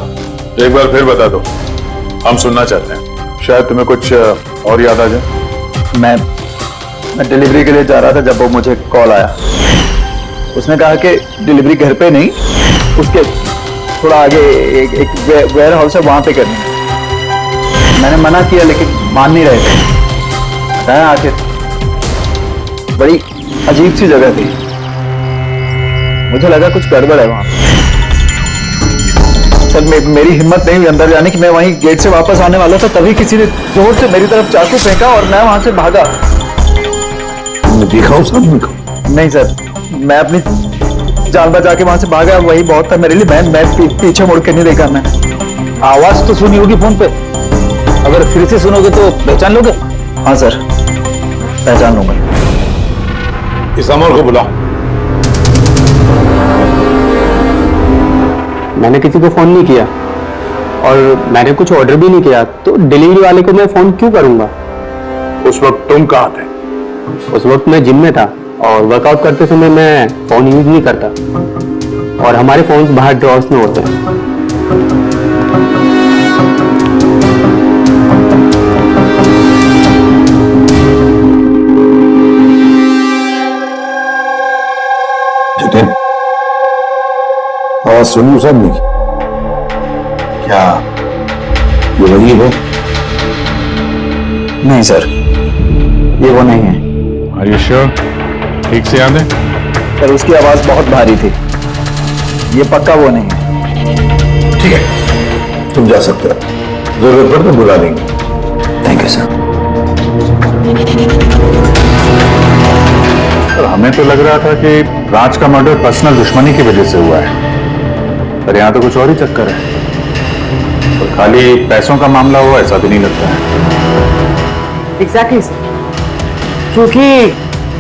एक बार फिर बता दो, हम सुनना चाहते हैं। शायद तुम्हें कुछ और याद आ जाए। मैं डिलीवरी के लिए जा रहा था जब वो मुझे कॉल आया। उसने कहा कि डिलीवरी घर पे नहीं, उसके थोड़ा आगे एक वेयर हाउस है, वहां पे करनी है। मैंने मना किया लेकिन मान नहीं रहे थे। बताया आखिर बड़ी अजीब सी जगह थी, मुझे लगा कुछ गड़बड़ है वहां। सर मेरी हिम्मत नहीं हुई अंदर जाने की। मैं वहीं गेट से वापस आने वाला था, तभी किसी ने जोर से मेरी तरफ चाकू फेंका और मैं वहां से भागा। देखा उस आदमी को? नहीं सर, मैं अपनी जान बचा के वहां से भागा, वही बहुत था मेरे लिए। मैं पीछे मुड़ के नहीं देखा। मैं आवाज तो सुनी होगी फोन पे, अगर फिर से सुनोगे तो पहचान लोगे? हाँ सर, पहचान लूंगा। इस अमर को बुलाओ। मैंने किसी को फोन नहीं किया और मैंने कुछ ऑर्डर भी नहीं किया, तो डिलीवरी वाले को मैं फोन क्यों करूंगा? उस वक्त तुम कहाँ थे? उस वक्त मैं जिम में था और वर्कआउट करते समय मैं फोन यूज नहीं करता, और हमारे फोन्स बाहर ड्रॉर्स में होते हैं। जतिन, आवाज सुनी उस आदमी की? क्या ये वही है? नहीं सर, ये वो नहीं है। Are you sure? ठीक से याद है? सर उसकी आवाज बहुत भारी थी, ये पक्का वो नहीं है। ठीक है, तुम जा सकते हो, जरूरत पड़े तो बुला लेंगे। Thank you sir. हमें तो लग रहा था कि राज का मर्डर पर्सनल दुश्मनी की वजह से हुआ है, पर यहाँ तो कुछ और ही चक्कर है। और खाली पैसों का मामला हुआ ऐसा भी नहीं लगता है। एग्जैक्टली सर, क्योंकि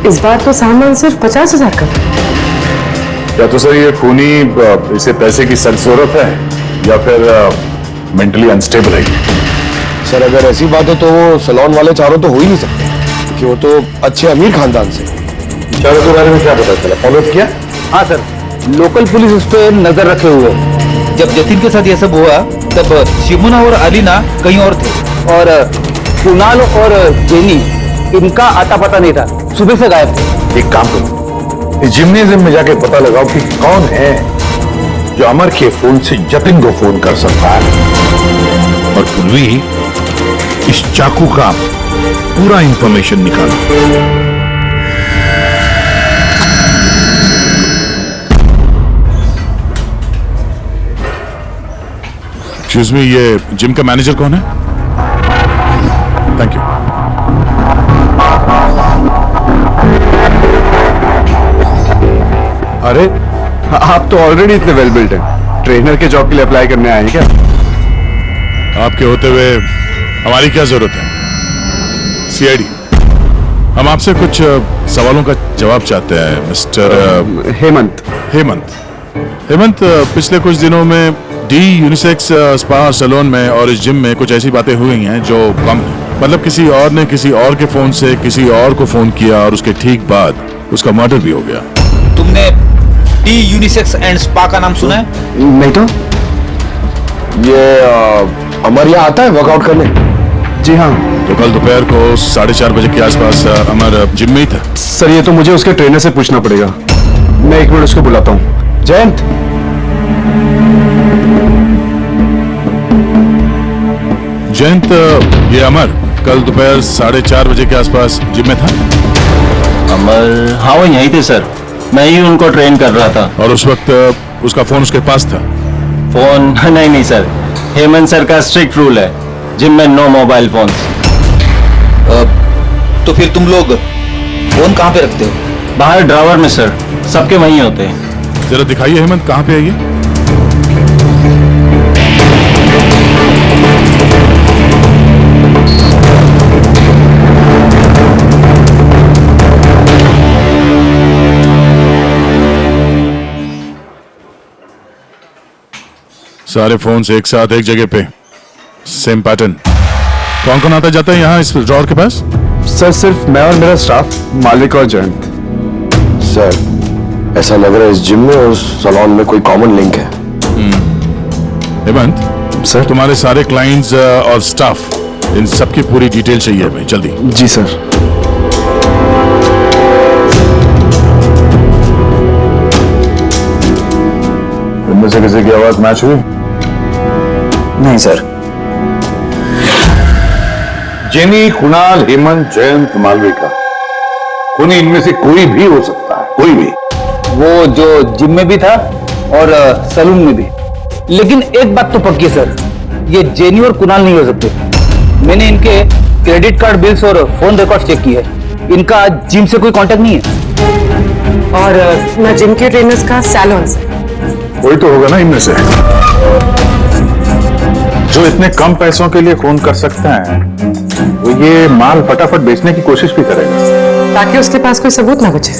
इस बार तो सामान सिर्फ 50,000 का था। या तो सर ये खूनी इसे पैसे की सख्त जरूरत है या फिर मेंटली अनस्टेबल है। सर अगर ऐसी बात है तो वो सैलून वाले चारों तो हो ही नहीं सकते, क्योंकि वो तो अच्छे अमीर खानदान से। चारों के बारे में क्या पता चला? फॉलो किया? हाँ सर, लोकल पुलिस उस पर नजर रखे हुए है। जब जतिन के साथ ये सब हुआ तब शिमुना और अलीना कहीं और थे और कुणाल और जेनी इनका आता पता नहीं था, सुबह से गायब थे। एक काम करो, इस जिम्नेजियम में जाके पता लगाओ कि कौन है जो अमर के फोन से जतिन को फोन कर सकता है और पूर्वी इस चाकू का पूरा इंफॉर्मेशन निकालो। एक्सक्यूज मी, ये जिम का मैनेजर कौन है? Thank you. अरे आप तो ऑलरेडी इतने वेल बिल्ट हैं, ट्रेनर के जॉब के लिए अप्लाई करने आए हैं क्या? आपके होते हुए हमारी क्या जरूरत है? सीआईडी, हम आपसे कुछ सवालों का जवाब चाहते हैं मिस्टर हेमंत। हेमंत, पिछले कुछ दिनों में डी यूनिसेक्स स्पा सैलून में और इस जिम में कुछ ऐसी बातें हुई हैं जो कम है। मतलब किसी और ने किसी और के फोन से किसी और को फोन किया और उसके ठीक बाद उसका मर्डर भी हो गया। तुमने डी यूनिसेक्स एंड स्पा का नाम सुना है? नहीं तो ये अमर यहाँ आता है वर्कआउट करने? जी हाँ। तो कल दोपहर को 4:30 बजे के आसपास अमर जिम में ही था। सर ये तो मुझे उसके ट्रेनर से पूछना पड़ेगा, मैं 1 मिनट उसको बुलाता हूँ। जयंत, ये अमर कल दोपहर 4:30 बजे के आसपास जिम में था? अमर, हाँ वो यहीं थे सर, मैं ही उनको ट्रेन कर रहा था। और उस वक्त उसका फोन उसके पास था? फोन नहीं सर, हेमंत सर का स्ट्रिक्ट रूल है, जिम में नो मोबाइल फोन। तो फिर तुम लोग फोन कहाँ पे रखते हो? बाहर ड्रावर में सर, सबके वहीं होते हैं। जरा दिखाइए हेमंत, कहाँ पे है ये? सारे फोन्स एक साथ एक जगह पे, सेम पैटर्न। कौन कौन आता जाता है यहाँ इस ड्रॉअर के पास? सर सिर्फ मैं और मेरा स्टाफ, मालिक और जयंत। सर ऐसा लग रहा है इस जिम में और सैलून में कोई कॉमन लिंक है। हेमंत सर, तुम्हारे सारे क्लाइंट्स और स्टाफ, इन सबकी पूरी डिटेल चाहिए हमें, जल्दी। जी सर। इनमें से किसी की आवाज मैच हुई? नहीं सर। जेनी, कुणाल, हेमंत, जयंत, मालविका, कोई इनमें से कोई भी हो सकता है, कोई भी। वो जो जिम में भी था और सैलून में भी। लेकिन एक बात तो पक्की सर, ये जेनी और कुणाल नहीं हो सकते। मैंने इनके क्रेडिट कार्ड बिल्स और फोन रिकॉर्ड चेक किए, इनका जिम से कोई कांटेक्ट नहीं है। और न जिम के ट्रेनर्स का सैलून से। कोई तो होगा ना इनमें से जो इतने कम पैसों के लिए फोन कर सकते हैं, वो ये माल फटाफट बेचने की कोशिश भी करेगा ताकि उसके पास कोई सबूत ना बचे।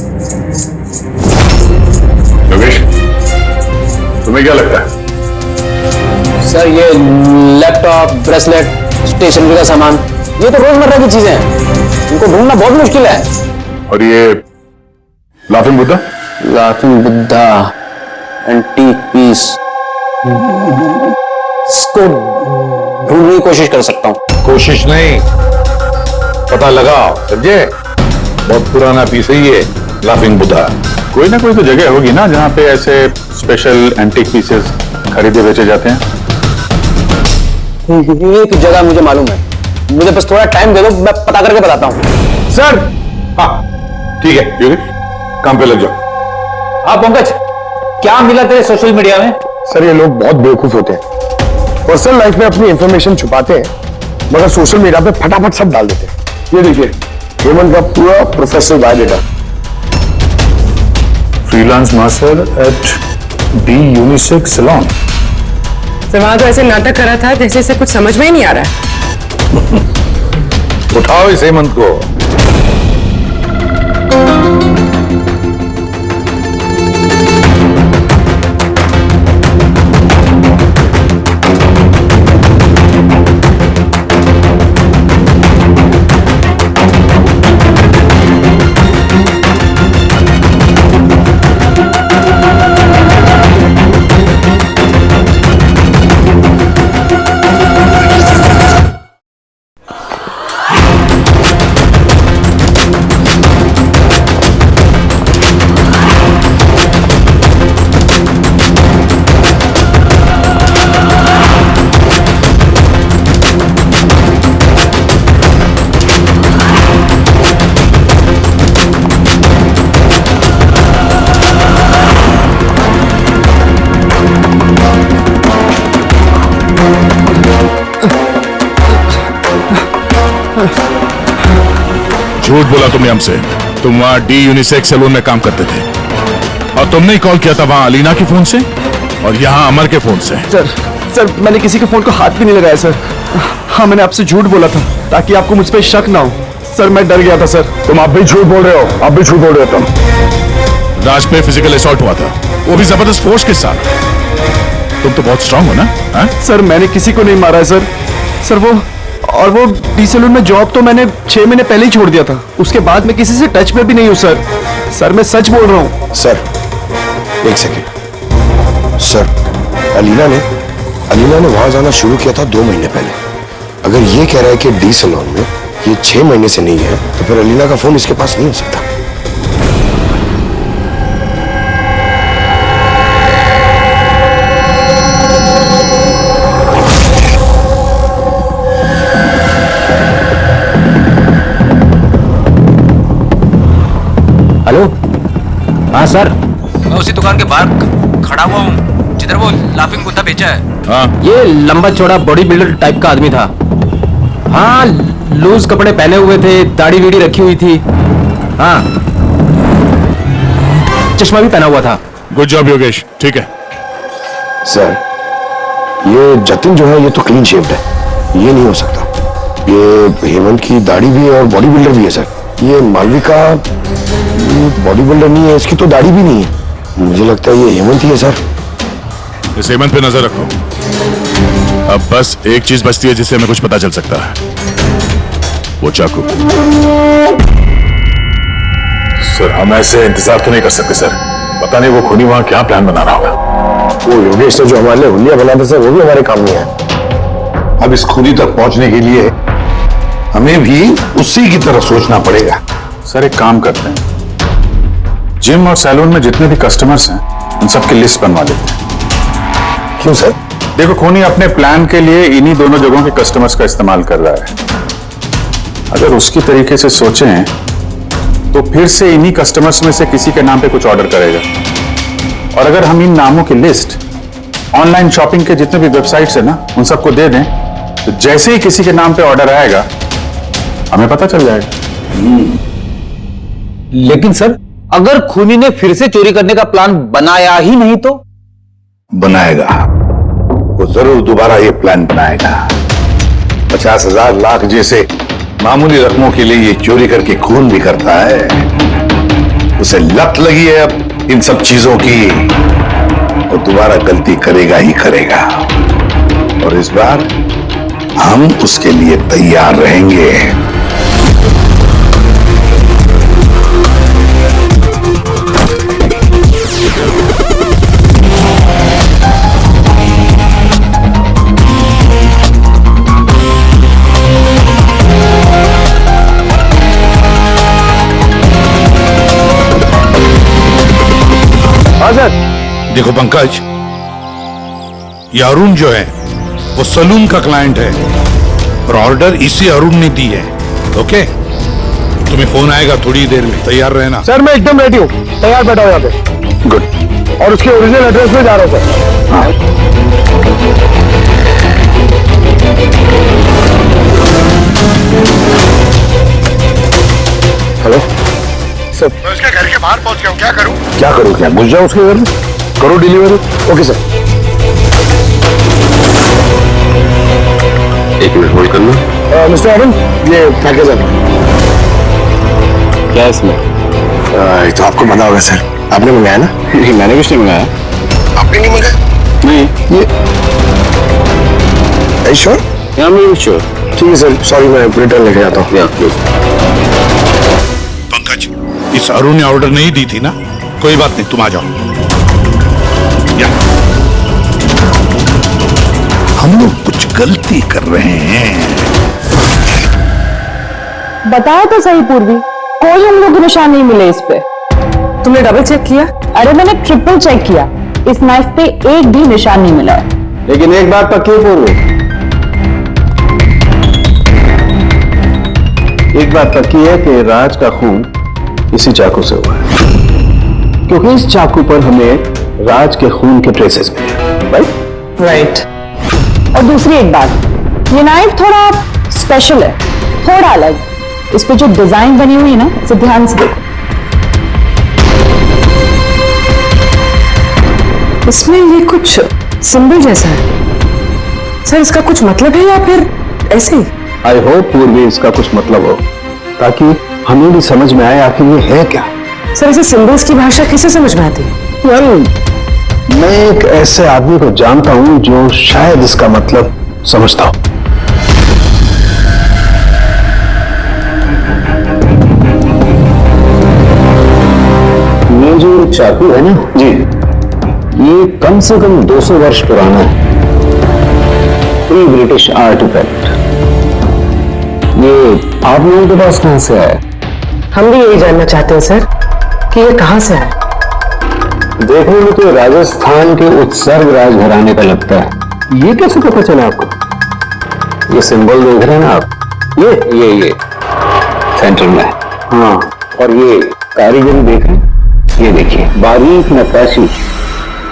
योगेश, तुम्हें क्या लगता है? सर ये लैपटॉप, ब्रेसलेट, स्टेशनरी का सामान, ये तो रोजमर्रा की चीजें हैं, इनको ढूंढना बहुत मुश्किल है। और ये laughing Buddha? Laughing Buddha, antique piece, इसको ढूंढने की कोशिश कर सकता हूँ। कोशिश नहीं, पता लगाओ, समझे? बहुत पुराना पीस है ये लाफिंग बुद्धा। कोई ना कोई तो जगह होगी ना जहाँ पे ऐसे स्पेशल एंटीक पीसेस खरीदे बेचे जाते हैं। एक जगह मुझे मालूम है, मुझे बस थोड़ा टाइम दे दो, मैं पता करके बताता हूँ। सर हाँ ठीक है योगेश, काम पे लग जाओ। हाँ पंकज, क्या मिला तेरे सोशल मीडिया में? सर ये लोग बहुत बेवकूफ होते हैं, पर्सनल लाइफ में अपनी इंफॉर्मेशन छुपाते हैं मगर सोशल मीडिया पे फटाफट सब डाल देते हैं। ये देखिए हेमंत का पूरा professional biodata. Freelance master at the unisex salon. Sir वहां तो ऐसे नाटक कर रहा था जैसे इसे कुछ समझ में ही नहीं आ रहा है। उठाओ इस हेमंत को। झूठ बोला तुमने हमसे। तुम वहां डी यूनिसेक्स सैलून में काम करते थे और तुमने ही कॉल किया था वहां अलीना के फोन से और यहाँ अमर के फोन से। सर मैंने किसी के फोन को हाथ भी नहीं लगाया सर। हाँ, मैंने आपसे झूठ बोला था ताकि आपको मुझ पर शक ना हो। सर मैं डर गया था सर। तुम अब भी झूठ बोल रहे हो, अब भी झूठ बोल रहे हो तुम। राज पे फिजिकल असॉल्ट हुआ था, वो भी जबरदस्त फोर्स के साथ। तुम तो बहुत स्ट्रांग हो ना? हा? सर मैंने किसी को नहीं मारा है सर। सर वो डी सैलून में जॉब तो मैंने 6 महीने पहले ही छोड़ दिया था। उसके बाद मैं किसी से टच में भी नहीं हूँ सर। सर मैं सच बोल रहा हूँ। सर एक सेकेंड। सर अलीना ने वहां जाना शुरू किया था 2 महीने पहले। अगर ये कह रहा है कि डी सैलून में ये 6 महीने से नहीं है तो फिर अलीना का फोन इसके पास नहीं हो सकता। हेलो, हाँ सर, मैं उसी दुकान के बाहर खड़ा हुआ हूँ जिधर वो लाफिंग बुद्धा बेचा है। हाँ। ये लंबा चौड़ा बॉडी बिल्डर टाइप का आदमी था। हाँ, लूज कपड़े पहने हुए थे, दाढ़ी वीड़ी रखी हुई थी। हाँ, चश्मा भी पहना हुआ था। गुड जॉब योगेश, ठीक है। सर ये जतिन जो है ये तो क्लीन शेव्ड है, ये नहीं हो सकता। ये हेमंत की दाढ़ी भी है और बॉडी बिल्डर भी है सर। ये मालविका बॉडी बिल्डर नहीं है, इसकी तो दाढ़ी भी नहीं है। मुझे लगता है ये हेमंत ही है सर। इस हेमंत पे नजर रखो। अब बस एक चीज बचती है जिससे हमें कुछ पता चल सकता है, वो चाकू। सर हम ऐसे इंतजार तो नहीं कर सकते सर। पता नहीं वो खूनी वहां क्या प्लान बना रहा होगा। वो योगेश ने जो हमारे लिए हुलिया बना था सर, वो भी हमारे काम नहीं है। अब इस खूनी तक पहुंचने के लिए हमें भी उसी की तरह सोचना पड़ेगा। सर एक काम करते हैं, जिम और सैलून में जितने भी कस्टमर्स हैं उन सबकी लिस्ट बनवा लेते हैं। क्यों सर? देखो खूनी अपने प्लान के लिए इन्हीं दोनों जगहों के कस्टमर्स का इस्तेमाल कर रहा है। अगर उसकी तरीके से सोचें तो फिर से इन्हीं कस्टमर्स में से किसी के नाम पे कुछ ऑर्डर करेगा। और अगर हम इन नामों की लिस्ट ऑनलाइन शॉपिंग के जितने भी वेबसाइट्स है ना उन सबको दे दें तो जैसे ही किसी के नाम पे ऑर्डर आएगा हमें पता चल जाएगा। लेकिन सर अगर खूनी ने फिर से चोरी करने का प्लान बनाया ही नहीं तो? बनाएगा, वो जरूर दोबारा ये प्लान बनाएगा। 50,000 लाख जैसे मामूली रकमों के लिए ये चोरी करके खून भी करता है। उसे लत लगी है अब इन सब चीजों की, वो दोबारा गलती करेगा ही करेगा। और इस बार हम उसके लिए तैयार रहेंगे। देखो पंकज, ये अरुण जो है वो सलून का क्लाइंट है और ऑर्डर इसी अरुण ने दी है। ओके, तुम्हें फोन आएगा थोड़ी देर में, तैयार रहना। सर मैं एकदम रेडी हूँ, तैयार बैठा हूँ यहाँ पे। गुड। और उसके ओरिजिनल एड्रेस पे जा रहा हूँ सर। हाँ। हेलो सर, मैं उसके घर के बाहर पहुंच गया हूँ, क्या करूँ? क्या करूँ? क्या घुस जाओ उसके घर में, करो delivery. Okay sir. 1 minute hold करना। मिस्टर अरुण, ये पैकेज है। क्या इसमें? ये तो आपको पता होगा सर, आपने मंगाया ना? नहीं मैंने कुछ नहीं मंगाया। आपने नहीं मंगाया? नहीं। ये श्योर? या मैं श्योर। ठीक है सर, सॉरी मैं रिटर्न लेके जाता हूँ। पंकज, इस अरुण ने ऑर्डर नहीं दी थी ना? कोई बात नहीं, तुम आ जाओ। या हम लोग कुछ गलती कर रहे हैं। बताया तो सही पूर्वी, कोई हम लोग को निशान नहीं मिले इस पे। तुमने डबल चेक किया? अरे मैंने ट्रिपल चेक किया, इस नाइफ पे एक भी निशान नहीं मिला है। लेकिन एक बात पक्की है पूर्वी, एक बात पक्की है कि राज का खून इसी चाकू से हुआ है, क्योंकि इस चाकू पर हमें राज के खून के ट्रेसेस मिले। राइट? राइट। और दूसरी एक बात, ये नाइफ थोड़ा स्पेशल है, थोड़ा अलग। इस पे जो डिजाइन बनी हुई है ना, इसे ध्यान से देखो। इसमें ये कुछ सिंबल जैसा है सर, इसका कुछ मतलब है या फिर ऐसे ही? आई होप पूर्वी इसका कुछ मतलब हो, ताकि हमें भी समझ में आए आखिर ये है क्या। सर ऐसे सिंबल्स की भाषा किसे समझ में आती है? मैं एक ऐसे आदमी को जानता हूं जो शायद इसका मतलब समझता हो। ये जो चाकू है ना जी, ये कम से कम 200 वर्ष पुराना है, प्री ब्रिटिश आर्टिफैक्ट। ये आप लोगों के पास कहां से आया? हम भी यही जानना चाहते हैं सर कि ये कहां से आया। देखने में तो राजस्थान के उत्सर्ग राजघराने का लगता है। ये कैसे पता चला आपको? ये सिंबल देख रहे हैं ना आप, ये सेंटर में, हाँ, और ये कारीगरी देख रहे हैं, ये देखिए बारीक नक्काशी,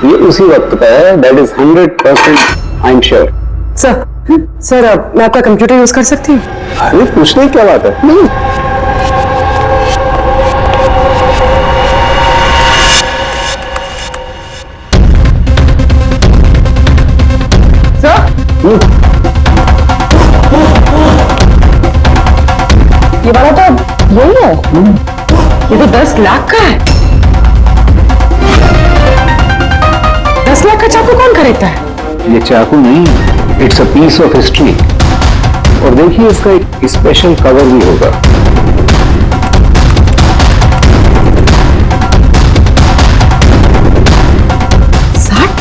ये उसी वक्त का है। That is 100% I am sure. Sir मैं आपका कंप्यूटर यूज कर सकती हूँ? अरे पूछने की क्या बात है। नहीं। ये वाला तो यही है। ये तो 10 लाख का है। 10 लाख का चाकू कौन खरीदता है? ये चाकू नहीं, it's a piece of history. और देखिए इसका एक स्पेशल कवर भी होगा।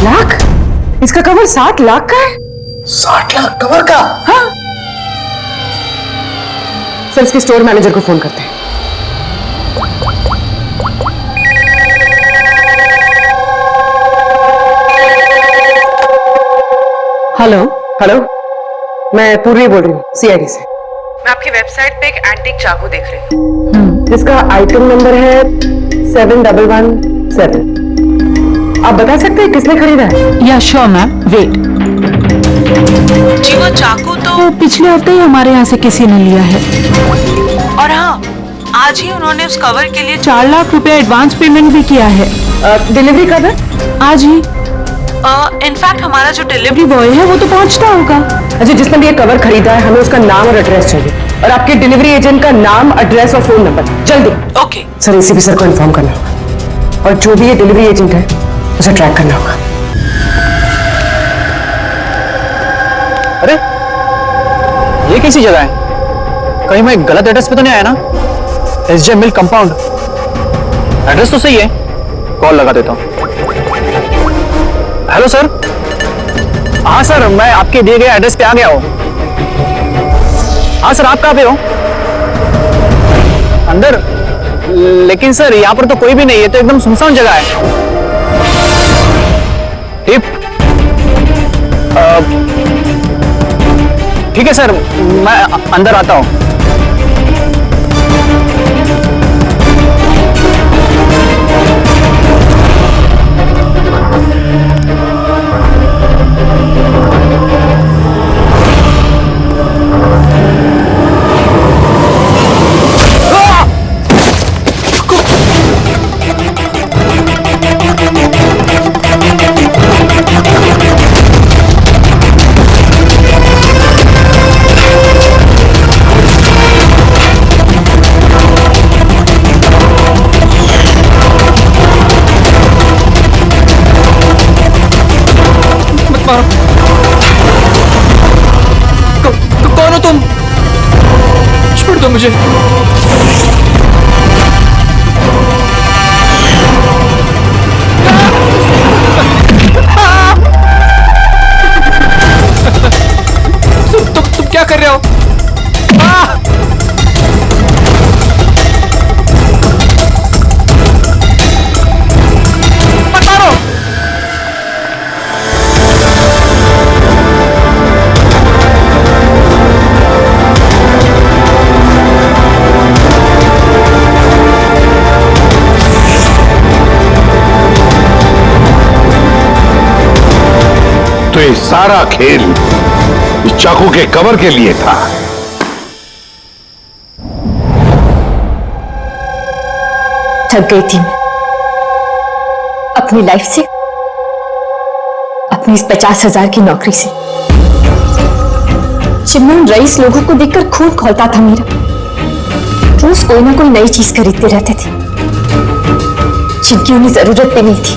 लाख? इसका कवर 60 लाख का है? 60 लाख कवर का? हाँ। सर इसके स्टोर मैनेजर को फोन करते हैं। हेलो, मैं पूर्वी बोल रही हूँ सीआईडी से। मैं आपकी वेबसाइट पे एक एंटीक चाकू देख रही हूँ जिसका आइटम नंबर है 7117। आप बता सकते हैं किसने खरीदा है? या श्योर मैम, वेट। जी वो चाकू तो पिछले हफ्ते ही हमारे यहाँ से किसी ने लिया है। और हाँ, आज ही उन्होंने उस कवर के लिए 4 लाख रुपए एडवांस पेमेंट भी किया है। डिलीवरी कब है? आज ही। इनफैक्ट हमारा जो डिलीवरी बॉय है वो तो पहुंचता होगा। अच्छा, जिसने भी ये कवर खरीदा है हमें उसका नाम और एड्रेस चाहिए, और आपके डिलीवरी एजेंट का नाम, एड्रेस और फोन नंबर, जल्दी। ओके सर, एसीपी सर को इन्फॉर्म करना होगा, और जो भी ये डिलीवरी एजेंट है उसे ट्रैक करना होगा। अरे ये कैसी जगह है? कहीं मैं गलत एड्रेस पे तो नहीं आया ना? SJ मिल कंपाउंड, एड्रेस तो सही है। कॉल लगा देता हूँ। Hello sir. हाँ सर, मैं आपके दिए गए एड्रेस पे आ गया हूँ। हाँ सर, आप कहाँ पे हो? अंदर? लेकिन सर यहाँ पर तो कोई भी नहीं है, तो एकदम सुनसान जगह है। ठीक है सर, मैं अंदर आता हूँ। कौन हो तुम? छोड़ दो मुझे। तुम क्या कर रहे हो? मत मारो। तो ये सारा खेल इस चाकू के कवर के लिए था। थक गई थी मैं अपनी लाइफ से, अपनी इस 50,000 की नौकरी से। जब मैं उन रईस लोगों को देखकर खून खौलता था मेरा, रोज कोई ना कोई नई चीज खरीदते रहते थे जिनकी उन्हें जरूरत भी नहीं थी।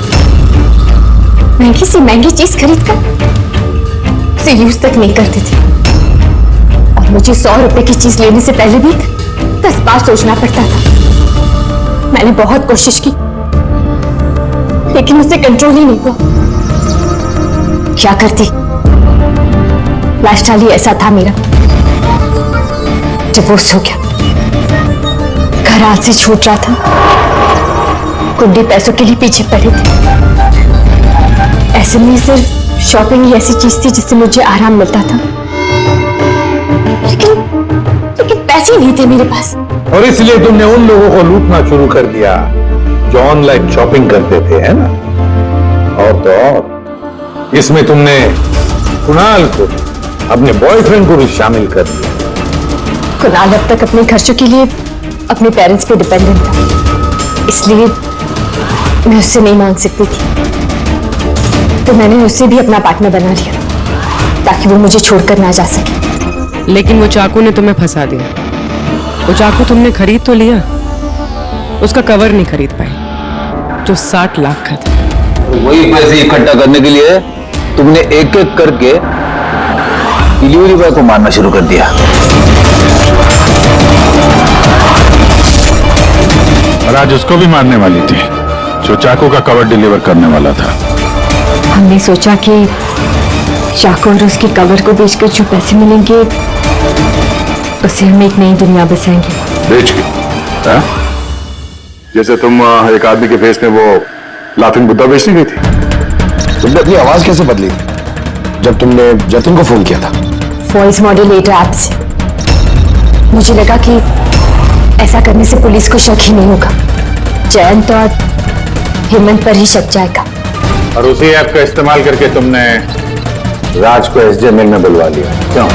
महंगी से महंगी चीज खरीदकर उसे यूज तक नहीं करते थे, और मुझे 100 रुपए की चीज लेने से पहले भी 10 बार सोचना पड़ता था। मैंने बहुत कोशिश की, लेकिन मुझसे कंट्रोल ही नहीं हुआ। क्या करती, लाइफस्टाइल ही ऐसा था मेरा। जब वो सो गया, घर हाथ से छूट रहा था, कुंडी पैसों के लिए पीछे पड़े थे। ऐसे में सिर्फ शॉपिंग ही ऐसी चीज थी जिससे मुझे आराम मिलता था, लेकिन पैसे नहीं थे मेरे पास। और इसलिए तुमने उन लोगों को लूटना शुरू कर दिया जो ऑनलाइन शॉपिंग करते थे, है ना? और तो और इसमें तुमने कुणाल को, अपने बॉयफ्रेंड को भी शामिल कर दिया। कुणाल अब तक अपने खर्चों के लिए अपने पेरेंट्स पे डिपेंडेंट था, इसलिए मैं उससे नहीं मांग सकती थी। तो मैंने उसे भी अपना पार्टनर बना लिया ताकि वो मुझे छोड़कर ना जा सके। लेकिन वो चाकू ने तुम्हें फंसा दिया। वो चाकू तुमने खरीद तो लिया, उसका कवर नहीं खरीद पाई जो 60 लाख का था। वही पैसे इकट्ठा करने के लिए तुमने एक एक करके डिलीवरी बॉय को मारना शुरू कर दिया। और आज उसको भी मारने वाली थी जो चाकू का कवर डिलीवर करने वाला था। हमने सोचा कि चाकू और उसके कवर को बेचकर जो पैसे मिलेंगे उससे हम एक नई दुनिया बसाएंगे। बेच के? हाँ? जैसे तुम एक आदमी के फेस में वो लाफिंग बुद्धा बेचने गई थी। तुमने अपनी आवाज कैसे बदली जब तुमने जतिन को फोन किया था? वॉइस मॉड्यूलेटर ऐप से। मुझे लगा कि ऐसा करने से पुलिस को शक ही नहीं होगा, जयंत और हेमंत पर ही शक जाएगा। और उसी ऐप का इस्तेमाल करके तुमने राज को एसजे मिल में बुलवा लिया। क्यों?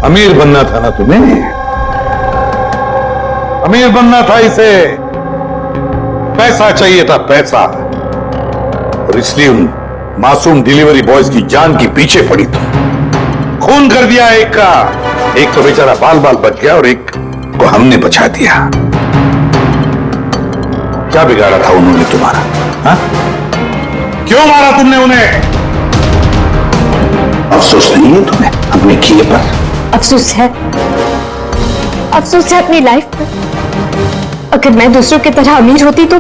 अमीर बनना था ना तुम्हें? अमीर बनना था इसे, पैसा चाहिए था, पैसा। और इसलिए उन मासूम डिलीवरी बॉयज की जान की पीछे पड़ी तुम। खून कर दिया एक का, एक तो बेचारा बाल बाल बच गया और एक को हमने बचा दिया। क्या बिगाड़ा था उन्होंने तुम्हारा? हा? क्यों मारा तुमने उन्हें? अफसोस नहीं है तुम्हें अपने किए पर? अफसोस है, अफसोस है अपनी लाइफ पर। अगर मैं दूसरों की तरह अमीर होती तो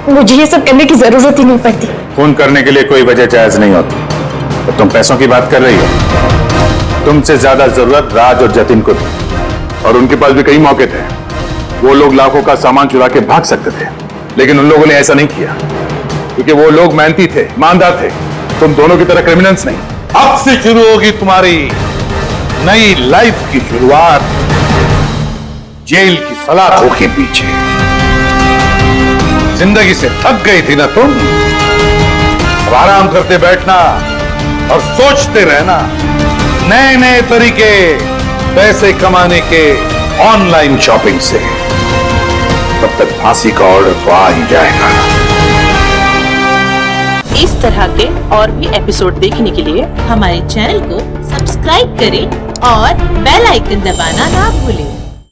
मुझे ये सब करने की जरूरत ही नहीं पड़ती। खून करने के लिए कोई वजह जायज नहीं होती। तो तुम पैसों की बात कर रही हो। तुमसे ज्यादा जरूरत राज और जतिन को थी, और उनके पास भी कई मौके थे। वो लोग लाखों का सामान चुरा के भाग सकते थे, लेकिन उन लोगों ने ऐसा नहीं किया क्योंकि वो लोग मेहनती थे, ईमानदार थे। तुम दोनों की तरह क्रिमिनल्स नहीं। अब से शुरू होगी तुम्हारी नई लाइफ की शुरुआत जेल की सलाखों के पीछे। जिंदगी से थक गई थी ना तुम? अब आराम करते बैठना और सोचते रहना नए नए तरीके पैसे कमाने के ऑनलाइन शॉपिंग से। तब तक फांसी का ऑर्डर तो आ ही जाएगा। इस तरह के और भी एपिसोड देखने के लिए हमारे चैनल को सब्सक्राइब करें और बेल आइकन दबाना ना भूलें।